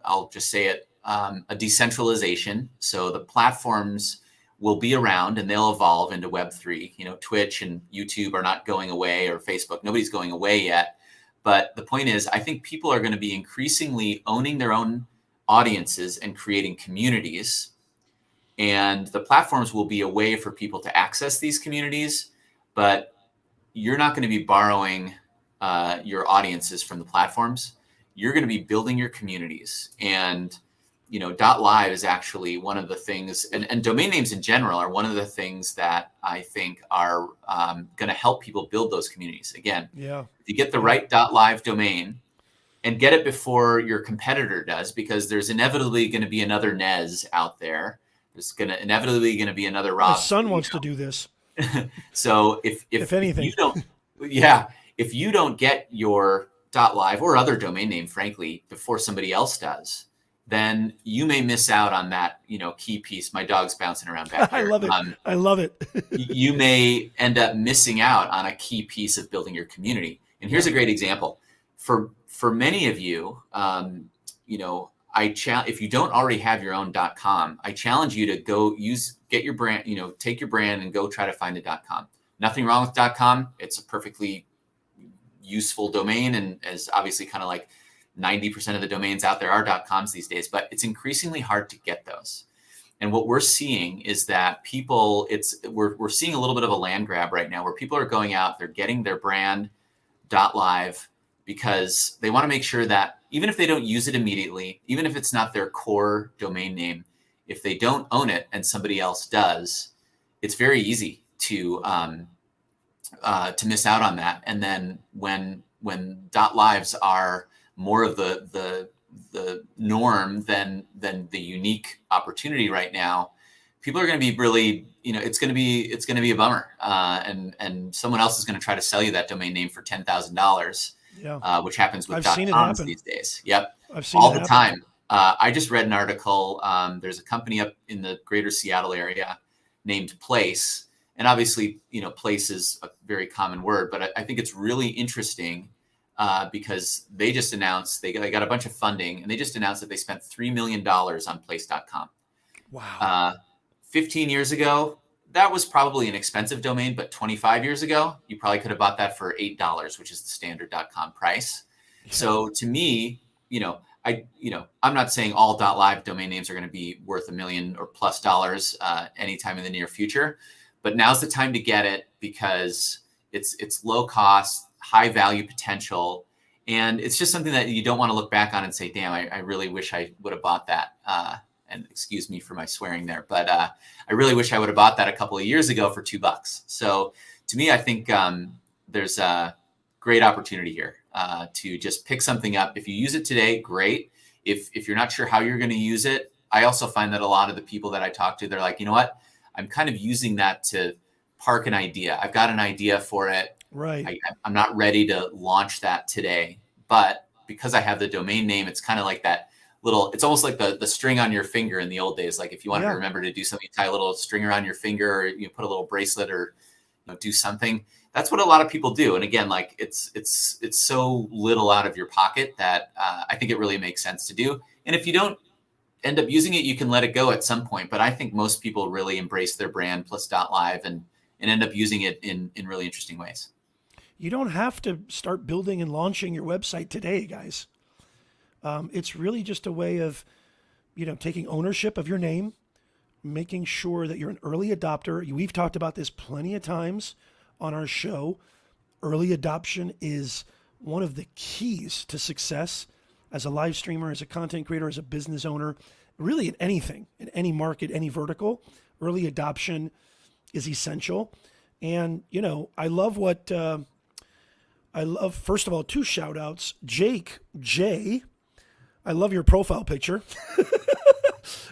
I'll just say it, a decentralization. So the platforms will be around and they'll evolve into Web 3. Twitch and YouTube are not going away, or Facebook. Nobody's going away yet. But the point is, I think people are going to be increasingly owning their own audiences and creating communities. And the platforms will be a way for people to access these communities, but you're not going to be borrowing your audiences from the platforms. You're going to be building your communities. And .live is actually one of the things, and domain names in general are one of the things that I think are going to help people build those communities. Again, if you get the right .live domain and get it before your competitor does, because there's inevitably going to be another Nez out there. There's inevitably going to be another Rob. My son wants to do this. So if anything, you don't, if you don't get your .live or other domain name, frankly, before somebody else does, then you may miss out on that, key piece. My dog's bouncing around back here. I love it. I love it. You may end up missing out on a key piece of building your community. And here's a great example. For many of you, if you don't already have your own .com, I challenge you to get your brand, take your brand and go try to find a .com. Nothing wrong with .com. It's a perfectly useful domain, and as obviously kind of like 90% of the domains out there are .coms these days, but it's increasingly hard to get those. And what we're seeing is that we're seeing a little bit of a land grab right now, where people are going out, they're getting their brand .live, because they want to make sure that even if they don't use it immediately, even if it's not their core domain name, if they don't own it and somebody else does, it's very easy to miss out on that. And then when .lives are more of the norm than the unique opportunity right now, people are going to be really, it's going to be a bummer. And someone else is going to try to sell you that domain name for $10,000, which happens with .coms these days. Yep. I've seen all the time. I just read an article. There's a company up in the greater Seattle area named Place. And obviously, place is a very common word, but I think it's really interesting because they just announced they got a bunch of funding, and they just announced that they spent $3 million on place.com. Wow. 15 years ago, that was probably an expensive domain, but 25 years ago, you probably could have bought that for $8, which is the standard .com price. Yeah. So to me, I'm not saying all .live domain names are going to be worth $1 million or plus anytime in the near future, but now's the time to get it, because it's low cost, high value potential. And it's just something that you don't want to look back on and say, damn, I really wish I would have bought that. And excuse me for my swearing there, but I really wish I would have bought that a couple of years ago for $2. So to me, I think there's a great opportunity here to just pick something up. If you use it today, great. If you're not sure how you're going to use it, I also find that a lot of the people that I talk to, they're like, you know what? I'm kind of using that to park an idea. I've got an idea for it. Right. I'm not ready to launch that today, but because I have the domain name, it's kind of like that it's almost like the string on your finger in the old days. Like if you wanted to remember to do something, you tie a little string around your finger, or you put a little bracelet, or do something. That's what a lot of people do. And again, like it's so little out of your pocket that I think it really makes sense to do. And if you don't end up using it, you can let it go at some point. But I think most people really embrace their brand plus .live and end up using it in really interesting ways. You don't have to start building and launching your website today, guys. It's really just a way of, taking ownership of your name, making sure that you're an early adopter. We've talked about this plenty of times on our show. Early adoption is one of the keys to success as a live streamer, as a content creator, as a business owner, really in anything, in any market, any vertical. Early adoption is essential. And, I love first of all, 2 shout outs. Jake, J, I love your profile picture.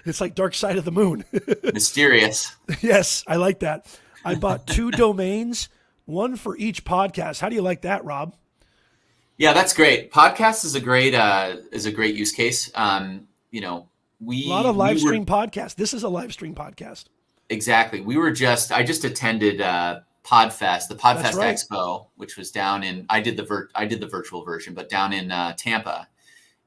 It's like Dark Side of the Moon. Mysterious. Yes, I like that. I bought 2 domains, one for each podcast. How do you like that, Rob? Yeah, that's great. Podcast is a great use case. A lot of live stream podcasts. This is a live stream podcast. Exactly. I just attended Podfest, the Podfest right. Expo, which was down in, I did the virtual version, but down in Tampa.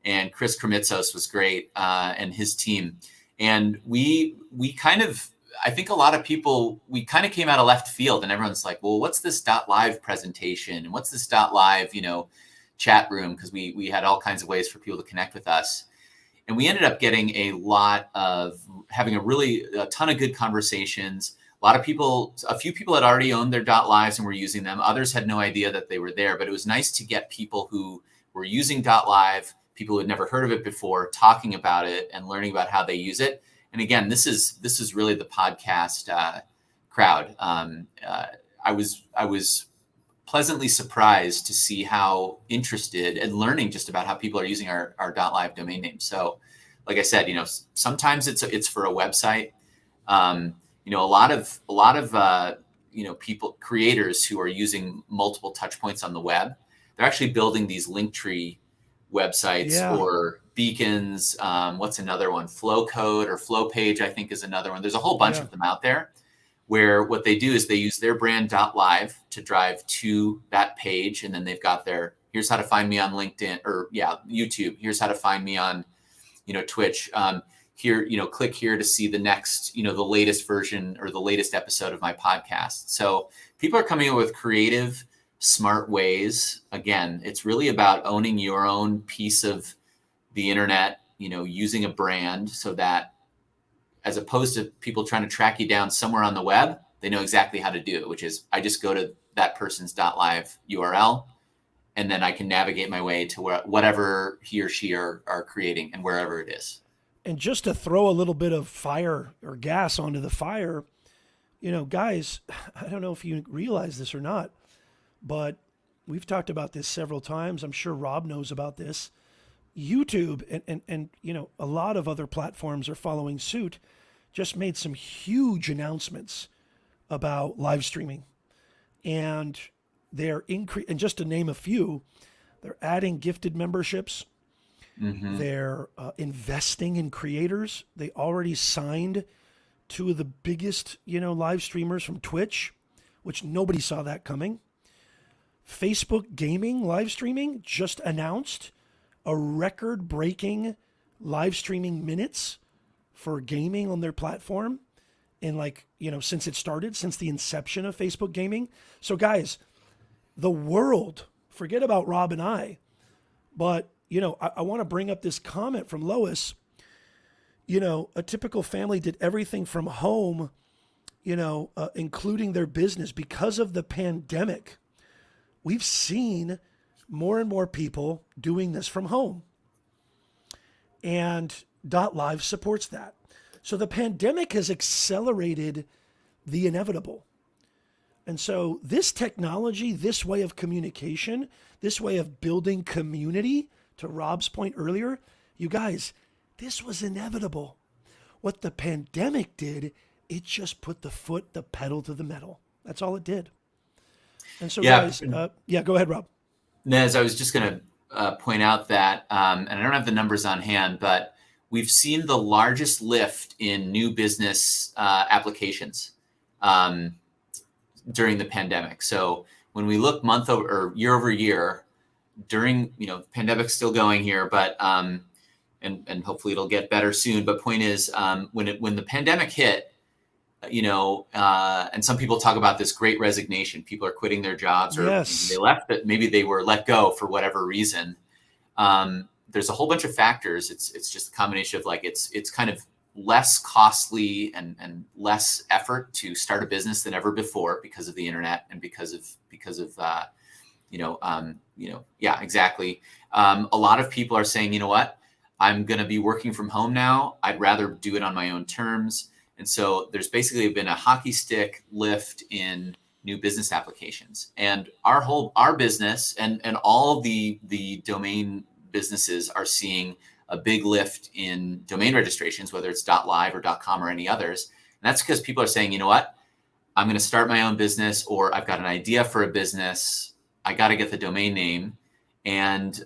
And Chris Kremitzos was great, and his team. And we kind of, I think a lot of people, we kind of came out of left field, and everyone's like, well, what's this .live presentation? And what's this .live, chat room? Because we had all kinds of ways for people to connect with us. And we ended up having a ton of good conversations. A few people had already owned their .lives and were using them. Others had no idea that they were there, but it was nice to get people who were using .live, people who had never heard of it before, talking about it and learning about how they use it. And again, this is really the podcast crowd. I was pleasantly surprised to see how interested and learning just about how people are using our .live domain name. So, like I said, sometimes it's for a website. A lot of people, creators who are using multiple touch points on the web, they're actually building these Linktree websites or beacons. What's another one? Flow Code or Flow Page, I think, is another one. There's a whole bunch of them out there where what they do is they use their brand .live to drive to that page. And then they've got here's how to find me on LinkedIn or YouTube. Here's how to find me on, Twitch. Here, click here to see the next, the latest version or the latest episode of my podcast. So people are coming up with creative, smart ways. Again, it's really about owning your own piece of the internet, using a brand so that as opposed to people trying to track you down somewhere on the web, they know exactly how to do it, which is I just go to that person's .live URL, and then I can navigate my way to whatever he or she are creating and wherever it is. And just to throw a little bit of fire or gas onto the fire, guys, I don't know if you realize this or not, but we've talked about this several times. I'm sure Rob knows about this. YouTube and a lot of other platforms are following suit, just made some huge announcements about live streaming. And they're and just to name a few, they're adding gifted memberships. Mm-hmm. They're investing in creators. They already signed 2 of the biggest, live streamers from Twitch, which nobody saw that coming. Facebook Gaming live streaming just announced a record-breaking live streaming minutes for gaming on their platform in since it started, since the inception of Facebook Gaming. So guys, the world, forget about Rob and I, but I want to bring up this comment from Lois. A typical family did everything from home, including their business because of the pandemic. We've seen more and more people doing this from home. And .live supports that. So the pandemic has accelerated the inevitable. And so this technology, this way of communication, this way of building community, to Rob's point earlier, you guys, this was inevitable. What the pandemic did, it just put the pedal to the metal. That's all it did. And so guys, go ahead, Rob. Nez, I was just going to point out that, and I don't have the numbers on hand, but we've seen the largest lift in new business applications during the pandemic. So when we look month over or year over year, during the pandemic's still going here, but and hopefully it'll get better soon. But point is, when the pandemic hit, and some people talk about this great resignation. People are quitting their jobs, or they left, but maybe they were let go for whatever reason. There's a whole bunch of factors. It's just a combination of it's kind of less costly and less effort to start a business than ever before because of the internet and because of yeah, exactly. A lot of people are saying, you know what, I'm going to be working from home now. I'd rather do it on my own terms. And so there's basically been a hockey stick lift in new business applications, and our business and all the domain businesses are seeing a big lift in domain registrations, whether it's .live or .com or any others. And that's because people are saying, you know what, I'm going to start my own business, or I've got an idea for a business. I got to get the domain name. And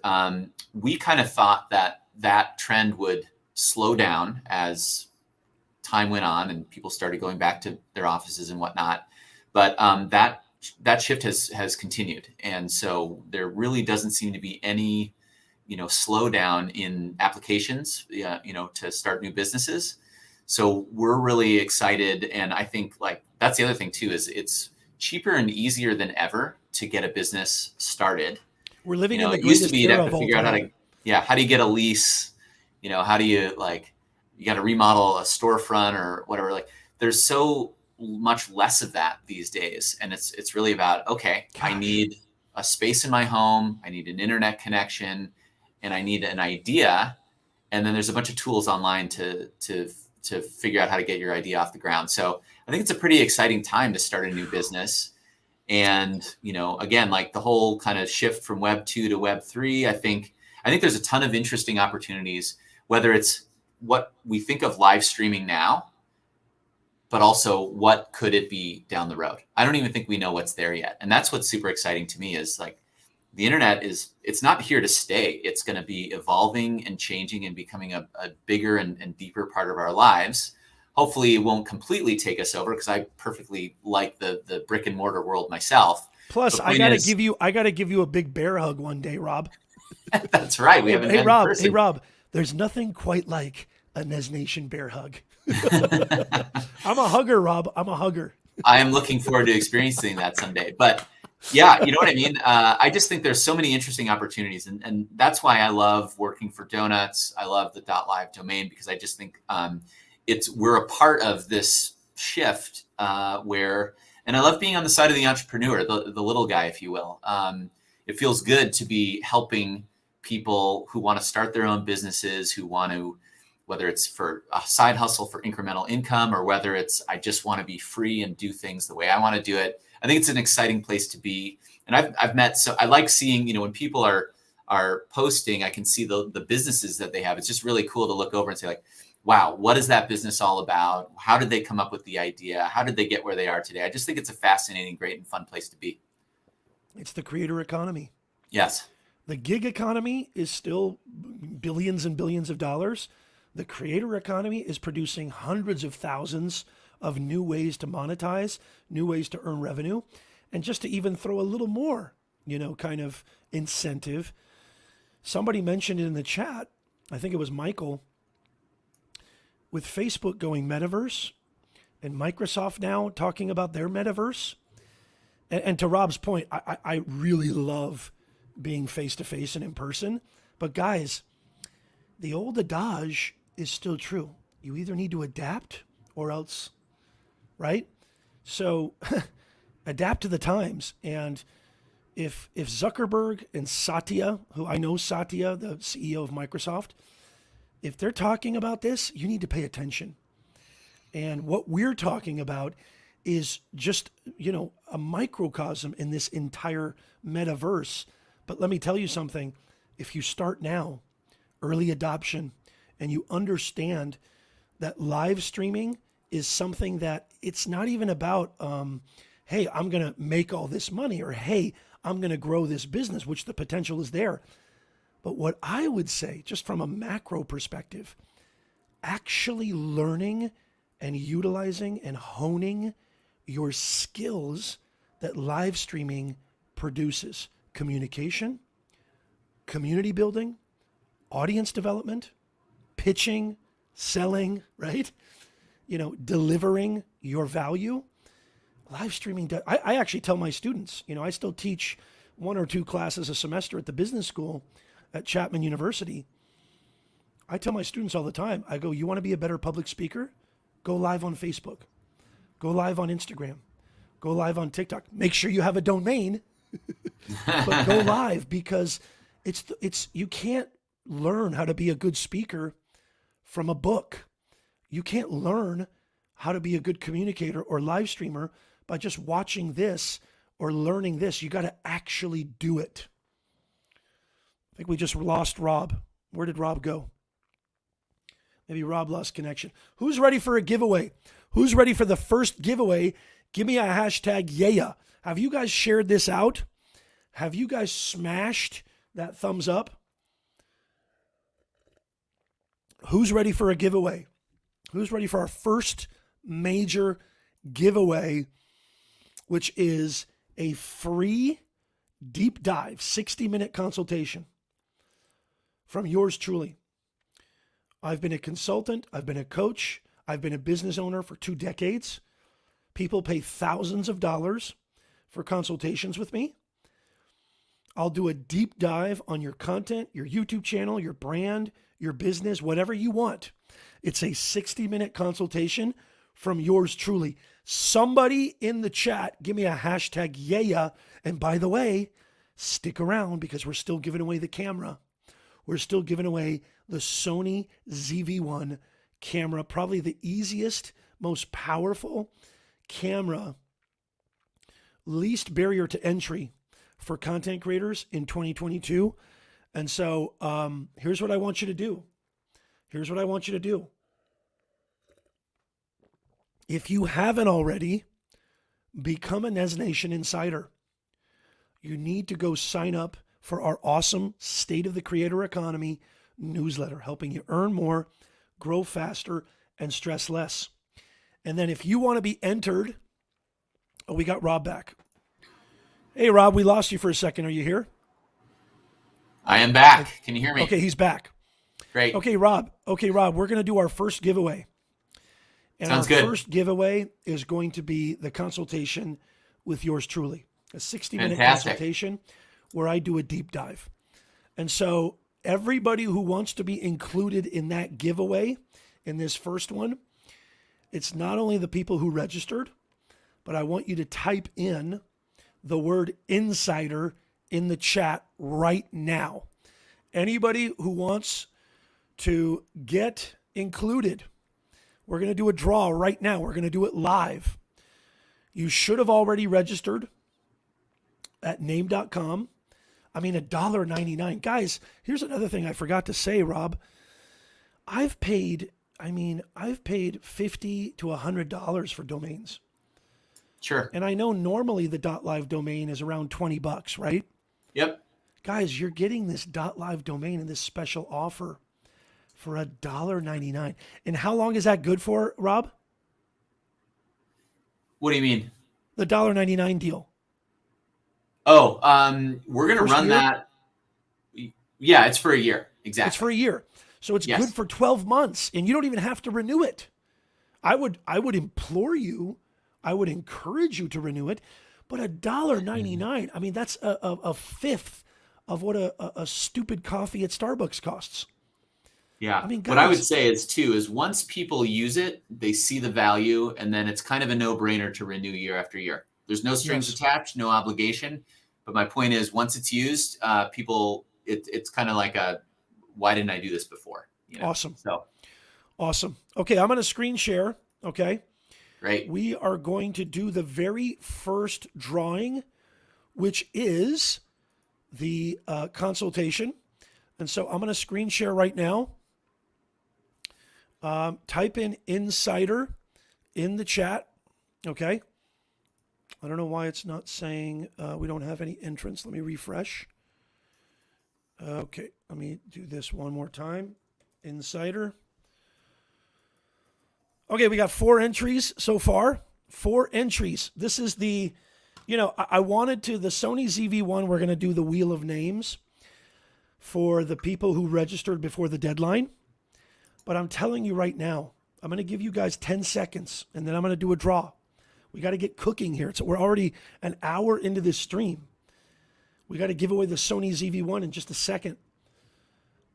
we kind of thought that trend would slow down as time went on and people started going back to their offices and whatnot. But that shift has continued. And so there really doesn't seem to be any, slowdown in applications, to start new businesses. So we're really excited. And I think that's the other thing too, is it's cheaper and easier than ever to get a business started. We're living in the it used to greatest be you'd era have of to all figure out time. how do you get a lease? How do you you got to remodel a storefront or whatever. There's so much less of that these days. And it's really about, okay, Gosh. I need a space in my home. I need an internet connection, and I need an idea. And then there's a bunch of tools online to figure out how to get your idea off the ground. So I think it's a pretty exciting time to start a new business. And, again, the whole kind of shift from Web 2 to Web 3, I think there's a ton of interesting opportunities, whether it's what we think of live streaming now, but also what could it be down the road. I don't even think we know what's there yet. And that's what's super exciting to me is the internet it's not here to stay. It's going to be evolving and changing and becoming a bigger and deeper part of our lives. Hopefully it won't completely take us over, because I perfectly like the brick and mortar world myself. Plus, I gotta give you a big bear hug one day, Rob. That's right. We haven't met in person. Hey, Rob, there's nothing quite like a Nez Nation bear hug. I'm a hugger, Rob. I'm a hugger. I am looking forward to experiencing that someday. But yeah, you know what I mean? I just think there's so many interesting opportunities. And that's why I love working for Donuts. I love the .live domain, because I just think we're a part of this shift and I love being on the side of the entrepreneur, the little guy, if you will. It feels good to be helping people who want to start their own businesses, who want to, whether it's for a side hustle for incremental income, or whether it's I just want to be free and do things the way I want to do it. I think it's an exciting place to be. And I've met, so I like seeing, when people are posting, I can see the businesses that they have. It's just really cool to look over and say wow, what is that business all about? How did they come up with the idea? How did they get where they are today? I just think it's a fascinating, great, and fun place to be. It's the creator economy. Yes. The gig economy is still billions and billions of dollars. The creator economy is producing hundreds of thousands of new ways to monetize, new ways to earn revenue. And just to even throw a little more, kind of incentive, somebody mentioned it in the chat, I think it was Michael, with Facebook going metaverse and Microsoft now talking about their metaverse. And to Rob's point, I really love being face-to-face and in person. But guys, the old adage is still true. You either need to adapt or else, right? So adapt to the times. And if Zuckerberg and Satya, who I know Satya, the CEO of Microsoft, if they're talking about this, you need to pay attention. And what we're talking about is just, a microcosm in this entire metaverse. But let me tell you something. If you start now, early adoption, and you understand that live streaming is something that it's not even about, hey, I'm going to make all this money, or hey, I'm going to grow this business, which the potential is there. But what I would say, just from a macro perspective, actually learning and utilizing and honing your skills that live streaming produces: communication, community building, audience development, pitching, selling, right? Delivering your value. Live streaming, I actually tell my students, I still teach 1 or 2 classes a semester at the business school at Chapman University. I tell my students all the time, I go, you want to be a better public speaker? Go live on Facebook. Go live on Instagram. Go live on TikTok. Make sure you have a domain, but go live, because it's you can't learn how to be a good speaker from a book. You can't learn how to be a good communicator or live streamer by just watching this or learning this. You got to actually do it. I think we just lost Rob. Where did Rob go? Maybe Rob lost connection. Who's ready for a giveaway? Who's ready for the first giveaway? Give me a hashtag yeah. Have you guys shared this out? Have you guys smashed that thumbs up? Who's ready for a giveaway? Who's ready for our first major giveaway, which is a free deep dive 60-minute consultation from yours truly? I've been a consultant. I've been a coach. I've been a business owner for 2 decades. People pay thousands of dollars for consultations with me. I'll do a deep dive on your content, your YouTube channel, your brand, your business, whatever you want. It's a 60-minute consultation from yours truly. Somebody in the chat, give me a hashtag yeah. And by the way, stick around, because we're still giving away the camera. We're still giving away the Sony ZV1 camera, probably the easiest, most powerful camera, least barrier to entry for content creators in 2022. And so here's what I want you to do. Here's what I want you to do. If you haven't already, become a Nez Nation Insider. You need to go sign up for our awesome State of the Creator Economy newsletter, helping you earn more, grow faster, and stress less. And then if you want to be entered, oh, we got Rob back. Hey, Rob, we lost you for a second. Are you here? I am back. Can you hear me? Okay, he's back. Great. Okay, Rob, we're going to do our first giveaway. And Sounds our good. first giveaway is going to be the consultation with yours truly, a 60-minute Fantastic. consultation where I do a deep dive. And so everybody who wants to be included in that giveaway, in this first one, it's not only the people who registered, but I want you to type in the word insider in the chat right now. Anybody who wants to get included, we're going to do a draw right now. We're going to do it live. You should have already registered at name.com. I mean, $1.99. Guys, here's another thing I forgot to say, Rob. I've paid $50 to $100 for domains. Sure. And I know normally the .live domain is around $20, right? Yep. Guys, you're getting this .live domain and this special offer for $1.99. And how long is that good for, Rob? What do you mean? The $1.99 deal. Oh, we're going to First run year? that. Yeah, it's for a year. Exactly. It's for a year. So it's Yes. good for 12 months, and you don't even have to renew it. I would implore you, I would encourage you to renew it, but $1.99, I mean, that's a fifth of what a stupid coffee at Starbucks costs. Yeah. I mean, what I would guys- say is once people use it, they see the value, and then it's kind of a no-brainer to renew year after year. There's no strings Yes. attached, no obligation. But my point is, once it's used, it's kind of like why didn't I do this before? You know? Awesome. So Awesome. Okay, I'm going to screen share, okay? great. We are going to do the very first drawing, which is the consultation. And so I'm going to screen share right now. Type in insider in the chat, okay? I don't know why it's not saying we don't have any entrants. Let me refresh. Okay, let me do this one more time. Insider. Okay, we got 4 entries so far. 4 entries. This is the, I wanted to, the Sony ZV1, we're going to do the wheel of names for the people who registered before the deadline. But I'm telling you right now, I'm going to give you guys 10 seconds, and then I'm going to do a draw. We got to get cooking here. So we're already an hour into this stream. We got to give away the Sony ZV1 in just a second.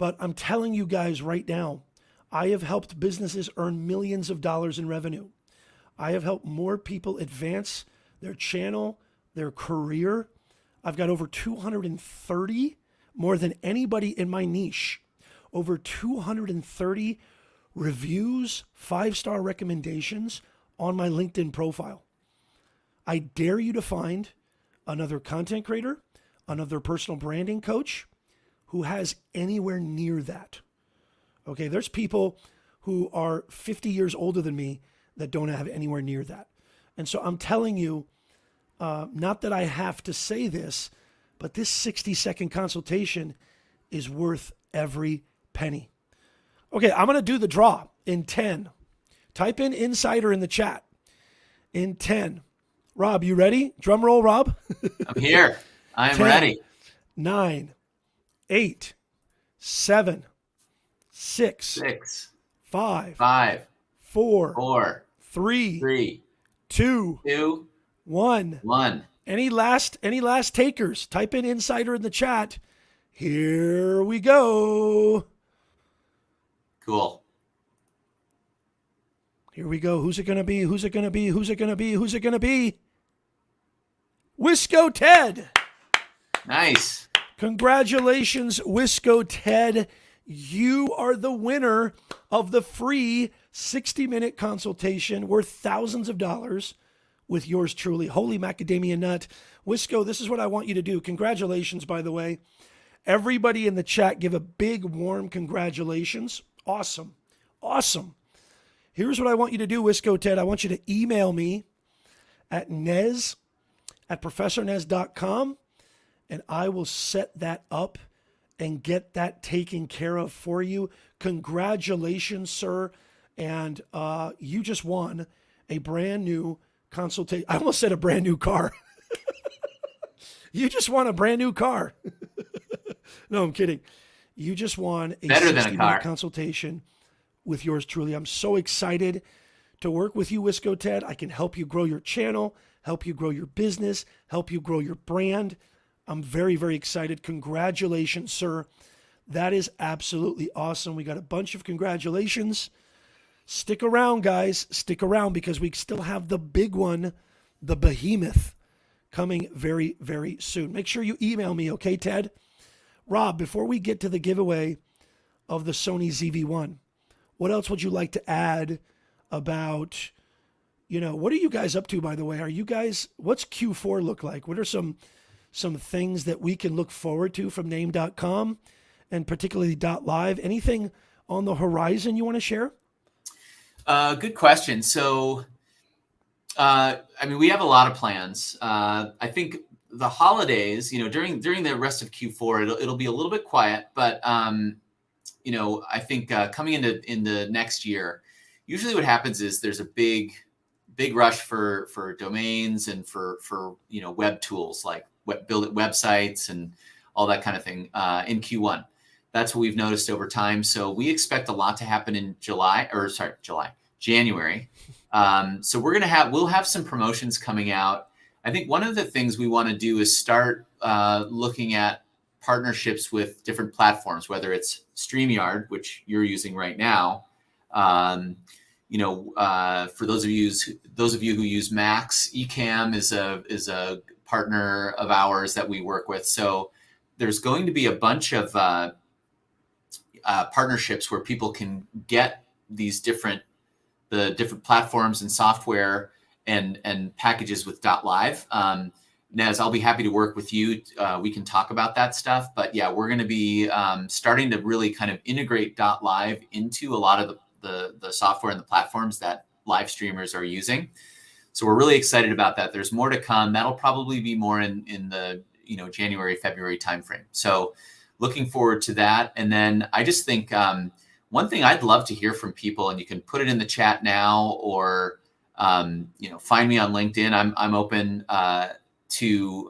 But I'm telling you guys right now, I have helped businesses earn millions of dollars in revenue. I have helped more people advance their channel, their career. I've got over 230, more than anybody in my niche, over 230 reviews, 5-star recommendations on my LinkedIn profile. I dare you to find another content creator, another personal branding coach who has anywhere near that. Okay, there's people who are 50 years older than me that don't have anywhere near that. And so I'm telling you, not that I have to say this, but this 60-second consultation is worth every penny. Okay, I'm going to do the draw in 10. Type in insider in the chat. In 10. Rob, you ready? Drum roll, Rob. I'm here. I'm 10, ready. 9, 8, 7, 6, 5, 5, 4, 4, 3, 3, 2, 2, 1. 1. Any last takers? Type in insider in the chat. Here we go. Cool. Here we go. Who's it going to be? Who's it going to be? Who's it going to be? Who's it going to be? Wisco Ted. Nice. Congratulations, Wisco Ted. You are the winner of the free 60-minute consultation worth thousands of dollars with yours truly. Holy macadamia nut. Wisco, this is what I want you to do. Congratulations, by the way. Everybody in the chat give a big, warm congratulations. Awesome. Awesome. Here's what I want you to do, Wisco Ted. I want you to email me at nez@professornez.com, and I will set that up and get that taken care of for you. Congratulations, sir. And you just won a brand new consultation. I almost said a brand new car. You just won a brand new car. No, I'm kidding. You just won a Better than a car. consultation with yours truly. I'm so excited to work with you, Wisco Ted. I can help you grow your channel, help you grow your business, help you grow your brand. I'm very, very excited. Congratulations, sir. That is absolutely awesome. We got a bunch of congratulations. Stick around, guys. Stick around because we still have the big one, the behemoth, coming very, very soon. Make sure you email me, okay, Ted? Rob, before we get to the giveaway of the Sony ZV1, what else would you like to add about, what are you guys up to, by the way? Are you guys, what's Q4 look like? What are some things that we can look forward to from name.com and particularly .live? Anything on the horizon you want to share? Good question. So, we have a lot of plans. I think the holidays, during the rest of Q4, it'll be a little bit quiet, but I think coming into next year, usually what happens is there's a big rush for domains and for web tools like build websites and all that kind of thing in Q1. That's what we've noticed over time. So we expect a lot to happen in January. So we'll have some promotions coming out. I think one of the things we want to do is start looking at partnerships with different platforms, whether it's StreamYard, which you're using right now. For those of you who use Macs, Ecamm is a partner of ours that we work with. So there's going to be a bunch of partnerships where people can get these different platforms and software and packages with .live. Nez, I'll be happy to work with you. We can talk about that stuff. But yeah, we're going to be starting to really kind of integrate .live into a lot of the software and the platforms that live streamers are using. So we're really excited about that. There's more to come. That'll probably be more in the January, February timeframe. So looking forward to that. And then I just think one thing I'd love to hear from people, and you can put it in the chat now or find me on LinkedIn. I'm open to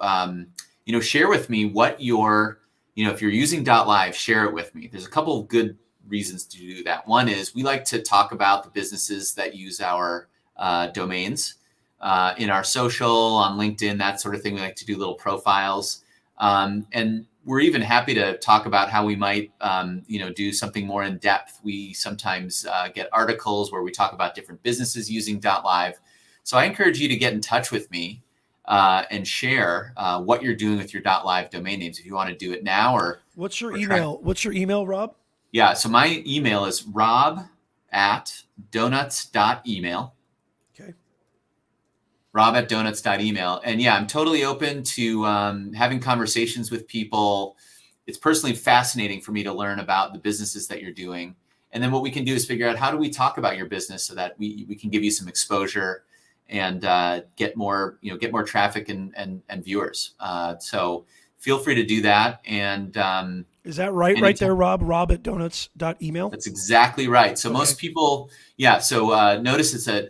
share with me what if you're using .live, share it with me. There's a couple of good reasons to do that. One is we like to talk about the businesses that use our domains in our social, on LinkedIn, that sort of thing. We like to do little profiles. And we're even happy to talk about how we might, do something more in depth. We sometimes get articles where we talk about different businesses using .live. So I encourage you to get in touch with me and share what you're doing with your .live domain names. If you want to do it now or What's your or email? What's your email, Rob? Yeah. So my email is rob@donuts.email. Okay. rob@donuts.email. And yeah, I'm totally open to having conversations with people. It's personally fascinating for me to learn about the businesses that you're doing. And then what we can do is figure out, how do we talk about your business so that we can give you some exposure and get more traffic and viewers. So feel free to do that. And is that right? Right there, Rob? rob@donuts.email. That's exactly right. So most people, So notice it's a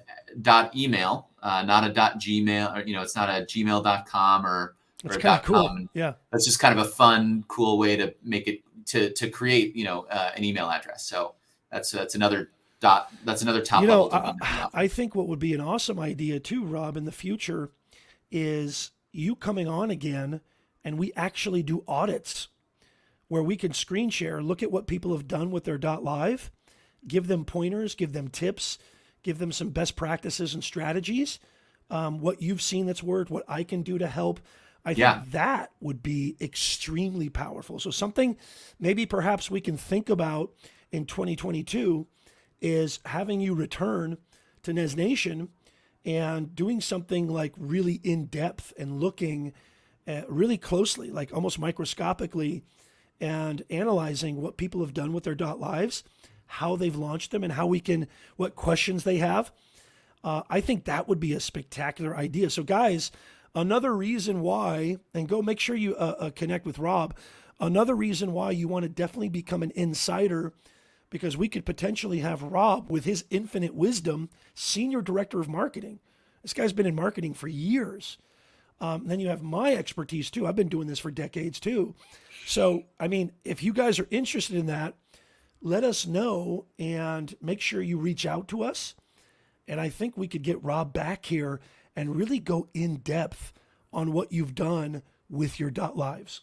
.email, not a .gmail, or it's not a gmail.com or That's a kind of cool. .com. Yeah, that's just kind of a fun, cool way to make it to create an email address. So that's another top level domain. I think what would be an awesome idea too, Rob, in the future is you coming on again and we actually do audits where we can screen share, look at what people have done with their .live, give them pointers, give them tips, give them some best practices and strategies, what you've seen that's worked, what I can do to help. I think that would be extremely powerful. So something maybe perhaps we can think about in 2022 is having you return to Nez Nation and doing something like really in depth and looking really closely, like almost microscopically, and analyzing what people have done with their .lives, how they've launched them, and what questions they have. I think that would be a spectacular idea. So guys, another reason why, and go make sure you connect with Rob, another reason why you want to definitely become an insider, because we could potentially have Rob, with his infinite wisdom, Senior Director of Marketing. This guy's been in marketing for years. Then you have my expertise too. I've been doing this for decades too. So, I mean, if you guys are interested in that, let us know and make sure you reach out to us. And I think we could get Rob back here and really go in depth on what you've done with your .lives.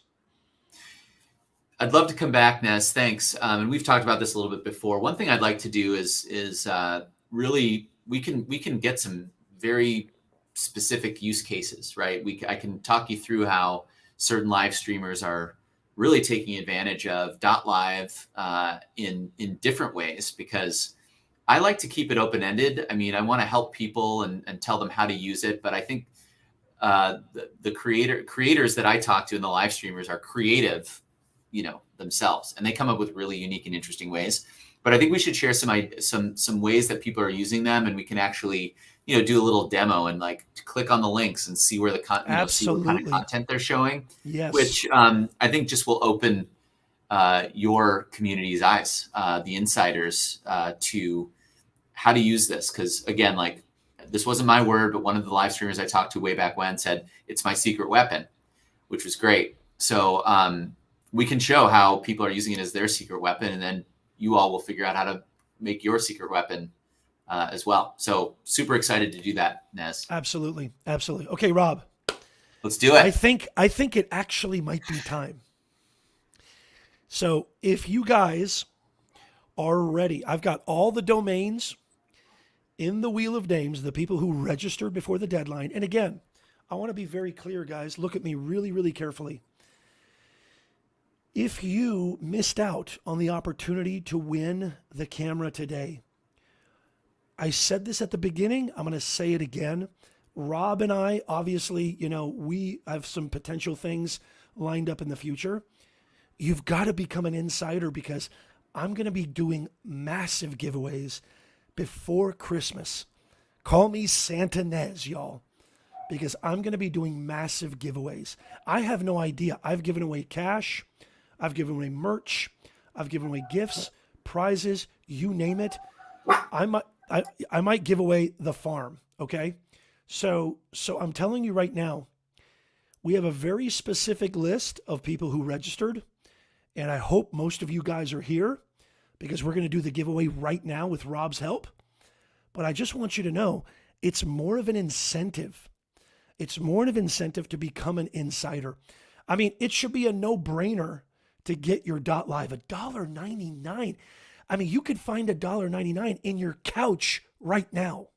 I'd love to come back, Nez. Thanks. And we've talked about this a little bit before. One thing I'd like to do is really we can get some very specific use cases, right? I can talk you through how certain live streamers are really taking advantage of .live in different ways, because I like to keep it open-ended. I mean, I want to help people and tell them how to use it, but I think the creators that I talk to in the live streamers are creative, themselves, and they come up with really unique and interesting ways. But I think we should share some ways that people are using them, and we can actually do a little demo and like click on the links and see where the see what kind of content they're showing. Yes, which I think just will open your community's eyes, the insiders, to how to use this. Because again, like, this wasn't my word, but one of the live streamers I talked to way back when said it's my secret weapon, which was great. So we can show how people are using it as their secret weapon, and then you all will figure out how to make your secret weapon as well. So super excited to do that, Nez. Absolutely. Okay, Rob. Let's do it. I think it actually might be time. So if you guys are ready, I've got all the domains in the Wheel of Names, the people who registered before the deadline. And again, I want to be very clear, guys. Look at me really, really carefully. If you missed out on the opportunity to win the camera today, I said this at the beginning, I'm going to say it again. Rob and I, obviously, we have some potential things lined up in the future. You've got to become an insider, because I'm going to be doing massive giveaways before Christmas. Call me Santa Nez, y'all, because I'm going to be doing massive giveaways. I have no idea. I've given away cash. I've given away merch. I've given away gifts, prizes, you name it. I might give away the farm, okay? So I'm telling you right now, we have a very specific list of people who registered, and I hope most of you guys are here, because we're going to do the giveaway right now with Rob's help. But I just want you to know, it's more of an incentive. It's more of an incentive to become an insider. I mean, it should be a no-brainer to get your .live. $1.99. I mean, you could find $1.99 in your couch right now.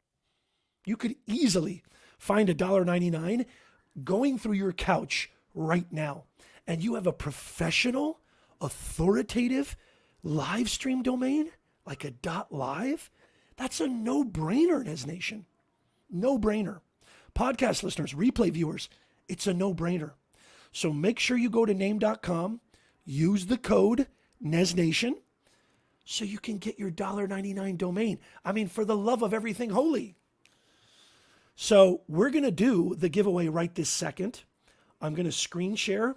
You could easily find $1.99 going through your couch right now. And you have a professional, authoritative live stream domain like a .live. That's a no-brainer, Nez Nation. No-brainer. Podcast listeners, replay viewers, it's a no-brainer. So make sure you go to name.com, use the code NezNation so you can get your $1.99 domain. I mean, for the love of everything holy. So we're going to do the giveaway right this second. I'm going to screen share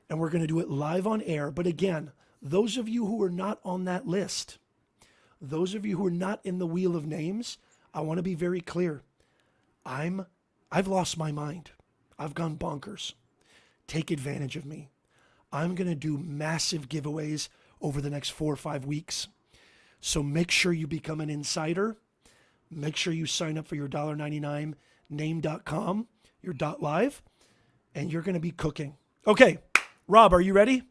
and we're going to do it live on air. But again, those of you who are not on that list, those of you who are not in the wheel of names, I want to be very clear. I've lost my mind. I've gone bonkers. Take advantage of me. I'm going to do massive giveaways over the next 4 or 5 weeks. So make sure you become an insider. Make sure you sign up for your $1.99 name.com, your .live, and you're going to be cooking. Okay, Rob, are you ready?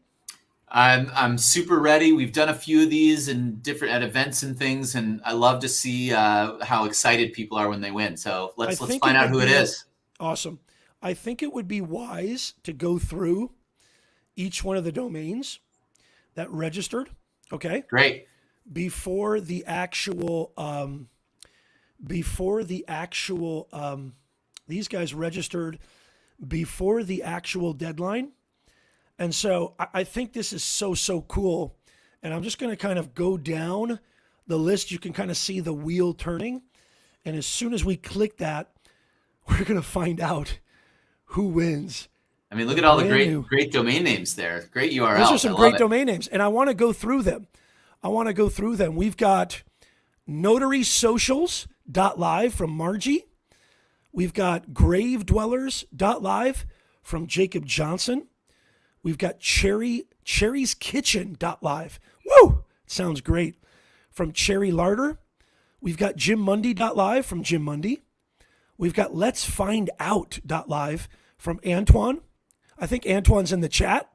I'm super ready. We've done a few of these at events and things, and I love to see how excited people are when they win. So let's find out who it is. Awesome. I think it would be wise to go through each one of the domains that registered. Okay. Great. Before the actual these guys registered before the actual deadline. And so I think this is so cool. And I'm just going to kind of go down the list. You can kind of see the wheel turning. And as soon as we click that, we're going to find out who wins. I mean, look at all the great domain names there. Great URLs. Those are some great domain names. And I want to go through them. We've got notarysocials.live from Margie. We've got gravedwellers.live from Jacob Johnson. We've got Cherry's Kitchen.live. Woo! Sounds great. From Cherry Larder. We've got JimMundy.live from Jim Mundy. We've got Let's Find Out.live from Antoine. I think Antoine's in the chat.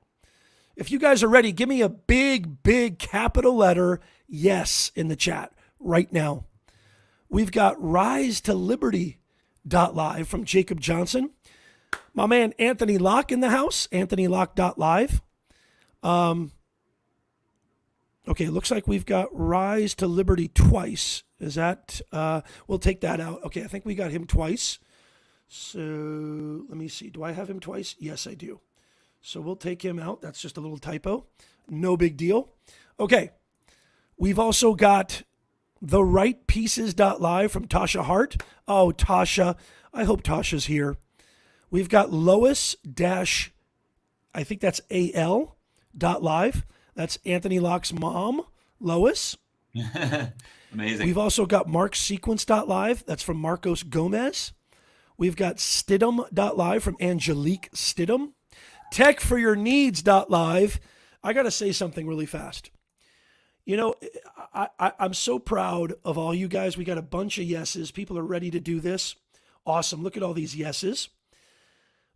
If you guys are ready, give me a big capital letter yes in the chat right now. We've got Rise to Liberty.live from Jacob Johnson. My man Anthony Locke in the house, anthonylocke.live. Okay, it looks like we've got Rise to Liberty twice. Is that, we'll take that out. Okay, I think we got him twice. So let me see. Do I have him twice? Yes, I do. So we'll take him out. That's just a little typo. No big deal. Okay, we've also got therightpieces.live from Tasha Hart. Oh, Tasha. I hope Tasha's here. We've got Lois dash, I think that's AL.live. That's Anthony Locke's mom, Lois. Amazing. We've also got marksequence.live. That's from Marcos Gomez. We've got Stidham.live from Angelique Stidham. Techforyourneeds.live. I got to say something really fast. You know, I'm so proud of all you guys. We got a bunch of yeses. People are ready to do this. Awesome. Look at all these yeses.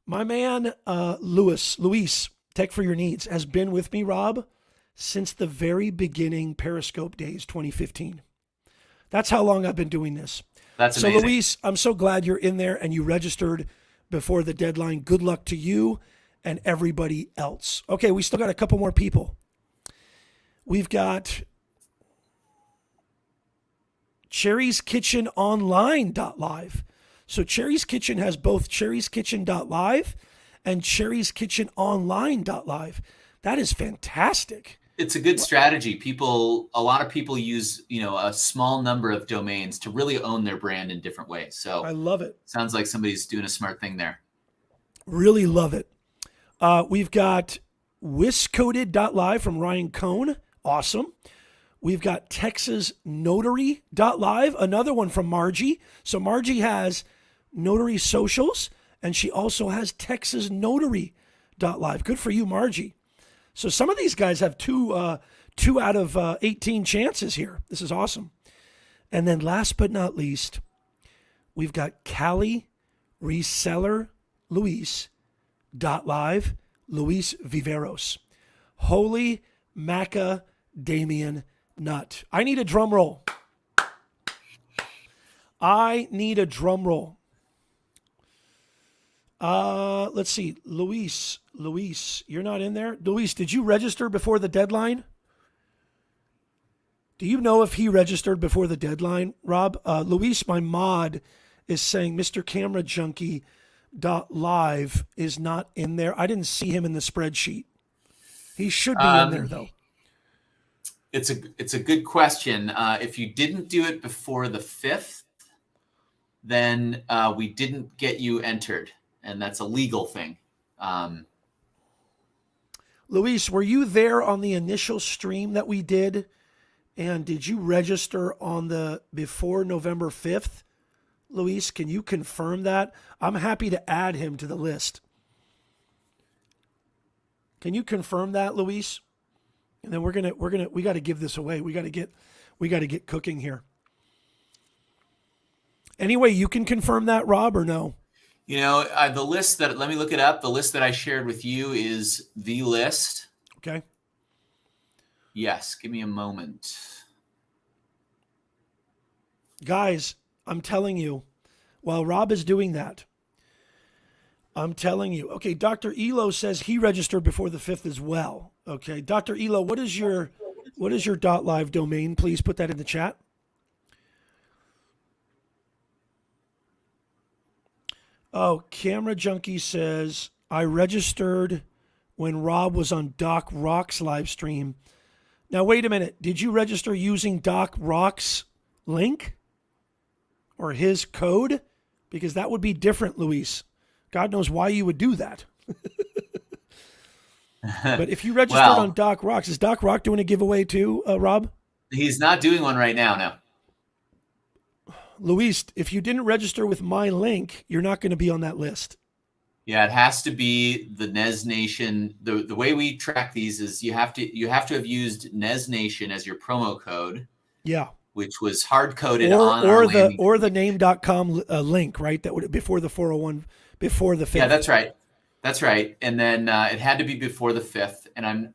My man, Luis, Tech for Your Needs, has been with me, Rob, since the very beginning Periscope days, 2015. That's how long I've been doing this. That's amazing. So, Luis, I'm so glad you're in there and you registered before the deadline. Good luck to you and everybody else. Okay, we still got a couple more people. We've got Cherry's Kitchen Online.live. So Cherry's Kitchen has both Cherry's Kitchen.live and Cherry's Kitchen Online.live. That is fantastic. It's a good strategy. A lot of people use, a small number of domains to really own their brand in different ways. So I love it. Sounds like somebody's doing a smart thing there. Really love it. We've got Wiscoded.live from Ryan Cohn. Awesome. We've got TexasNotary.live, another one from Margie. So Margie has Notary Socials, and she also has TexasNotary.live. Good for you, Margie. So some of these guys have two out of 18 chances here. This is awesome. And then last but not least, we've got Cali Reseller Luis Live, Luis Viveros. Holy macadamian nut. I need a drum roll. I need a drum roll. Let's see. Luis, you're not in there? Luis, did you register before the deadline? Do you know if he registered before the deadline, Rob? Luis, my mod, is saying Mr. Camera Junkie .live is not in there. I didn't see him in the spreadsheet. He should be in there, though. It's a good question. If you didn't do it before the 5th, then we didn't get you entered, and that's a legal thing. Luis, were you there on the initial stream that we did? And did you register on the before November 5th? Luis, can you confirm that? I'm happy to add him to the list. Can you confirm that, Luis? And then we got to give this away. We got to get cooking here. Anyway, you can confirm that, Rob, or no? You know, the list that, let me look it up. The list that I shared with you is the list. Okay. Yes, give me a moment. Guys, I'm telling you, while Rob is doing that, I'm telling you. Okay, Dr. Elo says he registered before the 5th as well. Okay, Dr. Elo, what is your .live domain? Please put that in the chat. Oh, Camera Junkie says, I registered when Rob was on Doc Rock's live stream. Now, wait a minute. Did you register using Doc Rock's link or his code? Because that would be different, Luis. God knows why you would do that. But if you registered on Doc Rock's, is Doc Rock doing a giveaway too, Rob? He's not doing one right now, no. Luis, if you didn't register with my link, you're not going to be on that list. Yeah, it has to be the Nez Nation. The way we track these is you have to have used Nez Nation as your promo code. Yeah. Which was hard coded on our landing or the name.com link, right? That would before the 401 before the 5th. Yeah, that's right. That's right. And then it had to be before the 5th. And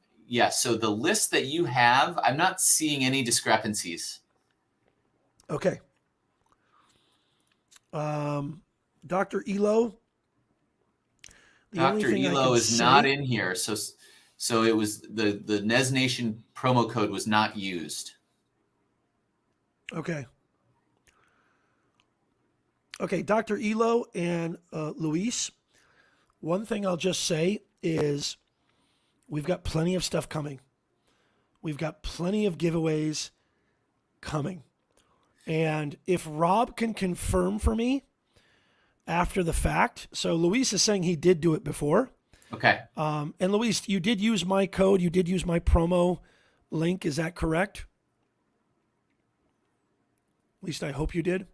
so the list that you have, I'm not seeing any discrepancies. Okay. Dr. Elo. Dr. Elo is not in here. So it was the Nez Nation promo code was not used. Okay. Okay, Dr. Elo and Luis, one thing I'll just say is we've got plenty of stuff coming. We've got plenty of giveaways coming. And if Rob can confirm for me after the fact, so Luis is saying he did do it before. Okay. And Luis, you did use my code. You did use my promo link. Is that correct? At least I hope you did.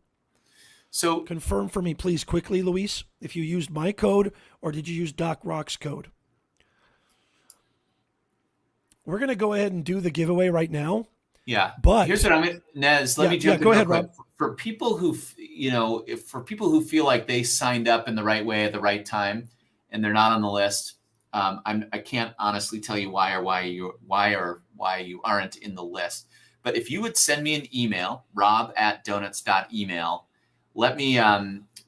So confirm for me, please, quickly, Luis, if you used my code or did you use Doc Rock's code? We're going to go ahead and do the giveaway right now. Yeah. But here's what I'm going to, Nez, let me jump in. Go ahead, Rob. For people who, for people who feel like they signed up in the right way at the right time and they're not on the list, I can't honestly tell you why you aren't in the list. But if you would send me an email, rob@donuts.email, let me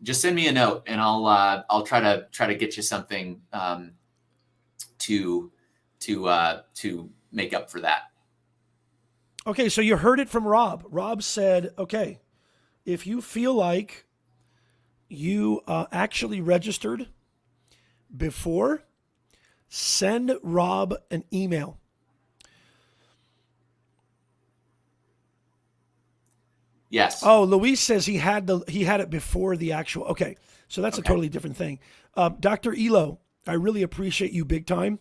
just send me a note and I'll try to get you something to make up for that. Okay, so you heard it from Rob. Rob said, okay, if you feel like you actually registered before, send Rob an email. Yes. Oh, Luis says he had it before the actual. Okay, so that's a totally different thing. Dr. Elo, I really appreciate you big time.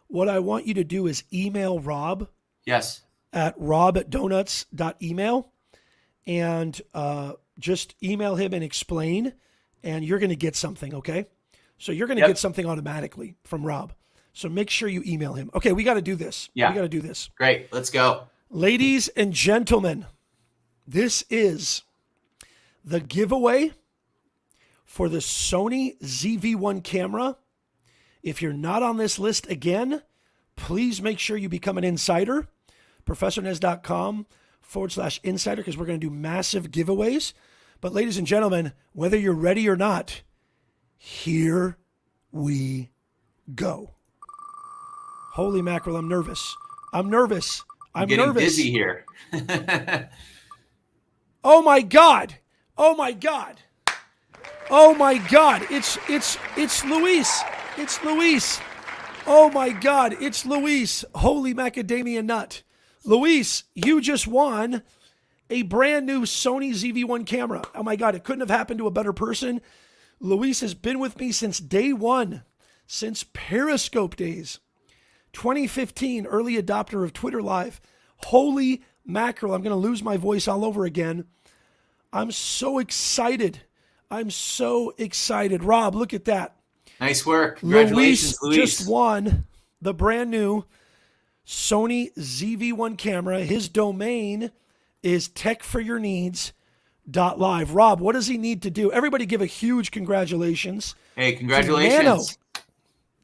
What I want you to do is email Rob. Yes. At rob@donuts.email and just email him and explain, and you're going to get something, okay? So you're going to get something automatically from Rob. So make sure you email him. Okay, we got to do this. Yeah. We got to do this. Great. Let's go. Ladies and gentlemen, this is the giveaway for the Sony ZV1 camera If you're not on this list again, please make sure you become an insider. ProfessorNez.com/insider, because we're going to do massive giveaways. But ladies and gentlemen, whether you're ready or not, here we go. Holy mackerel, I'm nervous. I'm nervous. I'm getting nervous. busy here. Oh my God. Oh my God. Oh my God. It's Luis. It's Luis. Oh my God. It's Luis. Holy macadamia nut. Luis, you just won a brand new Sony ZV1 camera. Oh my God. It couldn't have happened to a better person. Luis has been with me since day one, since Periscope days. 2015, early adopter of Twitter Live. Holy mackerel. I'm going to lose my voice all over again. I'm so excited. I'm so excited. Rob, look at that. Nice work. Congratulations, Luis. Just won the brand new Sony ZV1 camera. His domain is techforyourneeds.live. Rob, what does he need to do? Everybody give a huge congratulations. Hey, congratulations.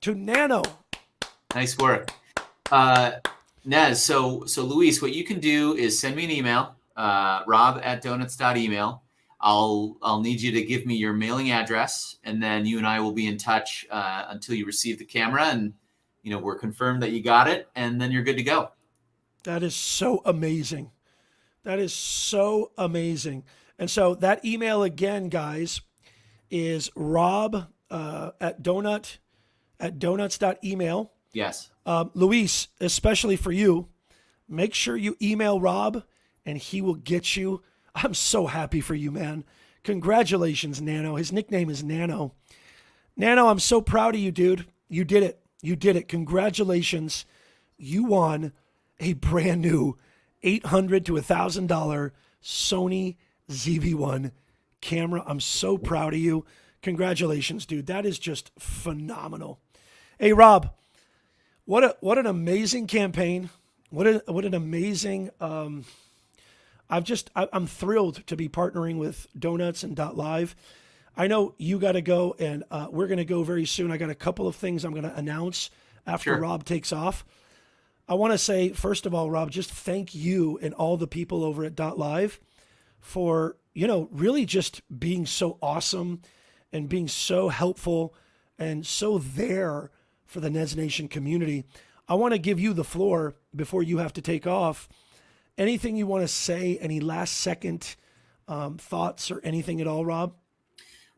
To Nano. Nice work. Nez, so Luis, what you can do is send me an email, rob@donuts.email. I'll need you to give me your mailing address, and then you and I will be in touch until you receive the camera, and we're confirmed that you got it, and then you're good to go. That is so amazing. That is so amazing. And so that email again, guys, is rob@donuts.email. Yes. Luis, especially for you, make sure you email Rob and he will get you. I'm so happy for you, man. Congratulations, Nano. His nickname is Nano. Nano, I'm so proud of you, dude. You did it. You did it. Congratulations. You won a brand new $800 to $1,000 Sony ZV1 camera. I'm so proud of you. Congratulations, dude. That is just phenomenal. Hey, Rob, what an amazing campaign. What an amazing, I'm thrilled to be partnering with Donuts and .live. I know you got to go, and we're going to go very soon. I got a couple of things I'm going to announce after Rob takes off. I want to say, first of all, Rob, just thank you and all the people over at .live for, really just being so awesome and being so helpful and so there for the Nez Nation community. I want to give you the floor before you have to take off. Anything you want to say, any last second thoughts or anything at all, Rob?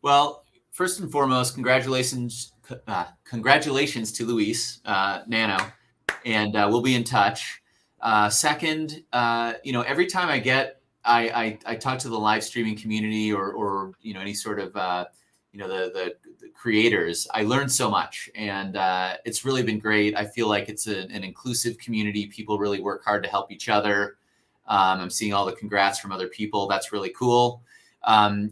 Well, first and foremost, congratulations to Luis, Nano, and we'll be in touch. Second, every time I talk to the live streaming community or any sort of the creators, I learn so much, and it's really been great. I feel like it's an inclusive community. People really work hard to help each other. I'm seeing all the congrats from other people. That's really cool. My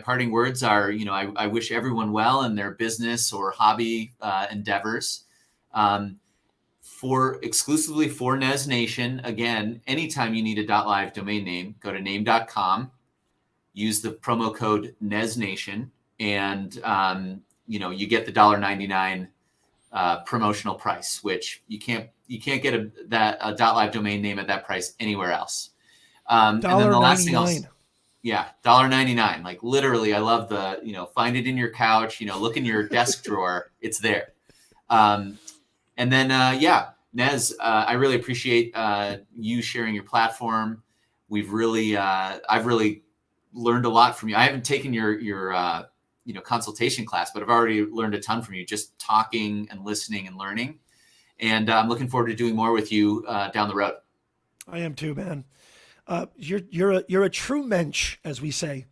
parting words are, I wish everyone well in their business or hobby endeavors. Exclusively for Nez Nation, again, anytime you need a .live domain name, go to name.com, use the promo code Nez Nation, and you get the $1.99 promotional price, which you can't get a .live domain name at that price anywhere else. And then the last thing else, $1.99. Like literally, I love the find it in your couch, look in your desk drawer, it's there. And then, Nez, I really appreciate you sharing your platform. I've really learned a lot from you. I haven't taken your consultation class, but I've already learned a ton from you, just talking and listening and learning. And I'm looking forward to doing more with you down the road. I am too, man. You're a true mensch, as we say.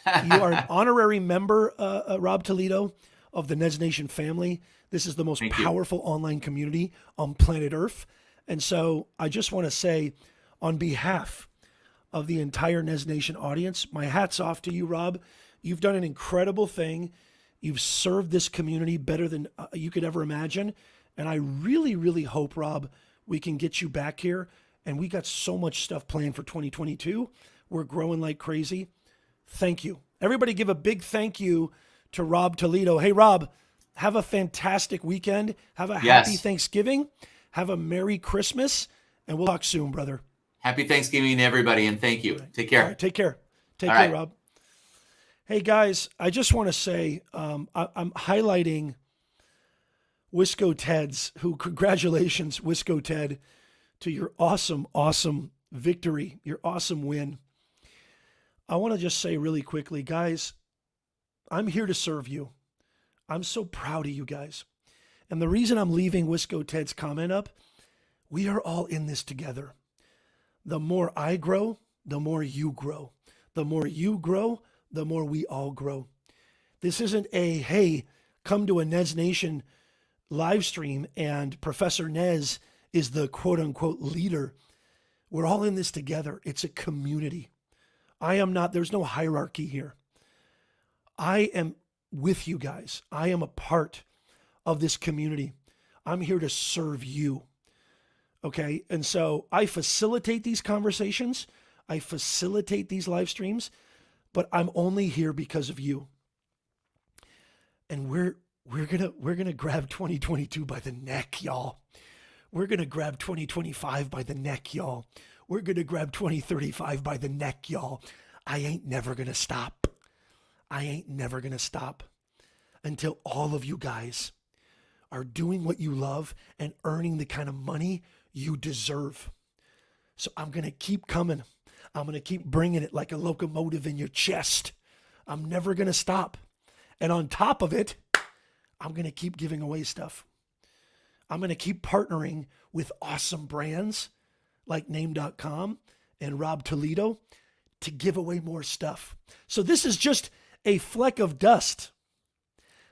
You are an honorary member, Rob Toledo, of the Nez Nation family. This is the most powerful online community on planet Earth. And so I just want to say, on behalf of the entire Nez Nation audience, my hat's off to you, Rob. You've done an incredible thing. You've served this community better than you could ever imagine. And I really, really hope, Rob, we can get you back here. And we got so much stuff planned for 2022. We're growing like crazy. Thank you. Everybody give a big thank you to Rob Toledo. Hey, Rob, have a fantastic weekend. Have a Yes. happy Thanksgiving. Have a Merry Christmas. And we'll talk soon, brother. Happy Thanksgiving to everybody, and thank you. Take care. All right, take care. Take All care, right. Rob. Hey, guys, I just want to say I'm highlighting Wisco Ted's, who congratulations, Wisco Ted, to your awesome, awesome victory, your awesome win. I want to just say really quickly, guys, I'm here to serve you. I'm so proud of you guys. And the reason I'm leaving Wisco Ted's comment up, we are all in this together. The more I grow, the more you grow. The more you grow, the more we all grow. This isn't a, hey, come to a Nez Nation live stream and Professor Nez is the quote unquote leader. We're all in this together. It's a community. There's no hierarchy here. I am with you guys. I am a part of this community. I'm here to serve you. Okay. And so I facilitate these conversations. I facilitate these live streams, but I'm only here because of you. And we're going to grab 2022 by the neck, y'all. We're going to grab 2025 by the neck, y'all. We're going to grab 2035 by the neck, y'all. I ain't never going to stop. I ain't never going to stop until all of you guys are doing what you love and earning the kind of money you deserve. So I'm going to keep coming. I'm going to keep bringing it like a locomotive in your chest. I'm never going to stop. And on top of it, I'm going to keep giving away stuff. I'm going to keep partnering with awesome brands like Name.com and Rob Toledo to give away more stuff. So this is just a fleck of dust.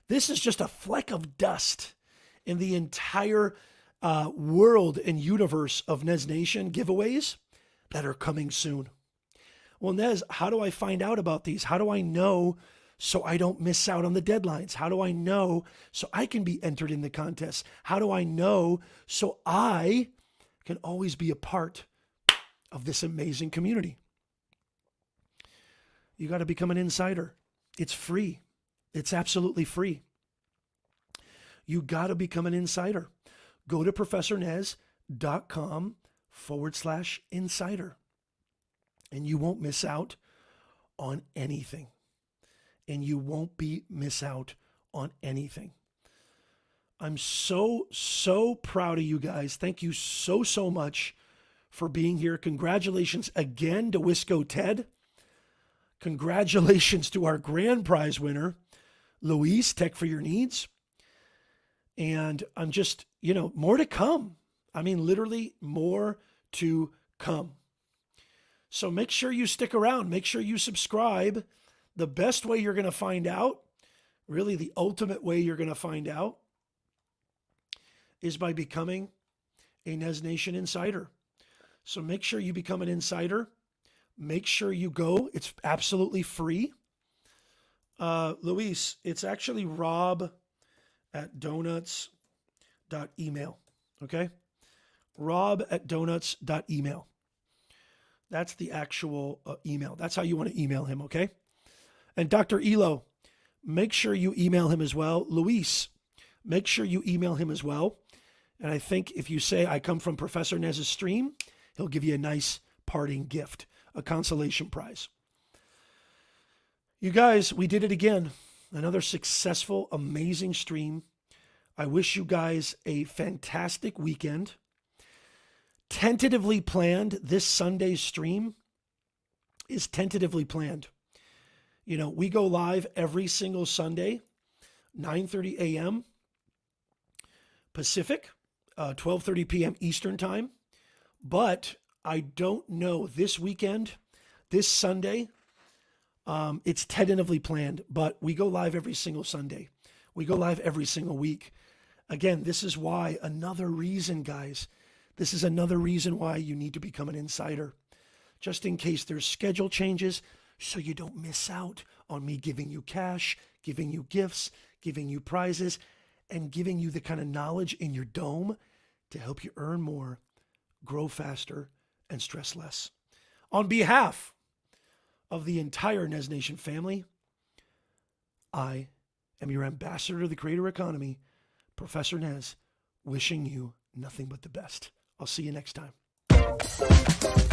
This is just a fleck of dust in the entire world and universe of Nez Nation giveaways that are coming soon. Well, Nez, how do I find out about these? How do I know so I don't miss out on the deadlines? How do I know so I can be entered in the contest? How do I know so I can always be a part of this amazing community? You got to become an insider. It's free. It's absolutely free. You got to become an insider. Go to professornez.com/insider and you won't miss out on anything. And you won't miss out on anything. I'm so proud of you guys. Thank you so much for being here. Congratulations again to Wisco Ted. Congratulations to our grand prize winner, Luis, Tech for Your Needs. And I'm just, more to come. I mean, literally more to come. So make sure you stick around. Make sure you subscribe. The best way you're going to find out, really the ultimate way you're going to find out, is by becoming a Nez Nation insider. So make sure you become an insider. Make sure you go. It's absolutely free. Luis, it's actually rob@donuts.email. Okay? rob@donuts.email. That's the actual email. That's how you want to email him, okay? And Dr. Elo, make sure you email him as well. Luis, make sure you email him as well. And I think if you say, I come from Professor Nez's stream, he'll give you a nice parting gift, a consolation prize. You guys, we did it again. Another successful, amazing stream. I wish you guys a fantastic weekend. Tentatively planned, this Sunday's stream is tentatively planned. We go live every single Sunday, 9:30 a.m. Pacific, 12:30 p.m. Eastern time. But I don't know this weekend, this Sunday, it's tentatively planned, but we go live every single Sunday. We go live every single week. Again, this is why, another reason, guys, this is another reason why you need to become an insider. Just in case there's schedule changes, so you don't miss out on me giving you cash, giving you gifts, giving you prizes, and giving you the kind of knowledge in your dome to help you earn more, grow faster, and stress less. On behalf of the entire Nez Nation family, I am your ambassador to the creator economy, Professor Nez, wishing you nothing but the best. I'll see you next time.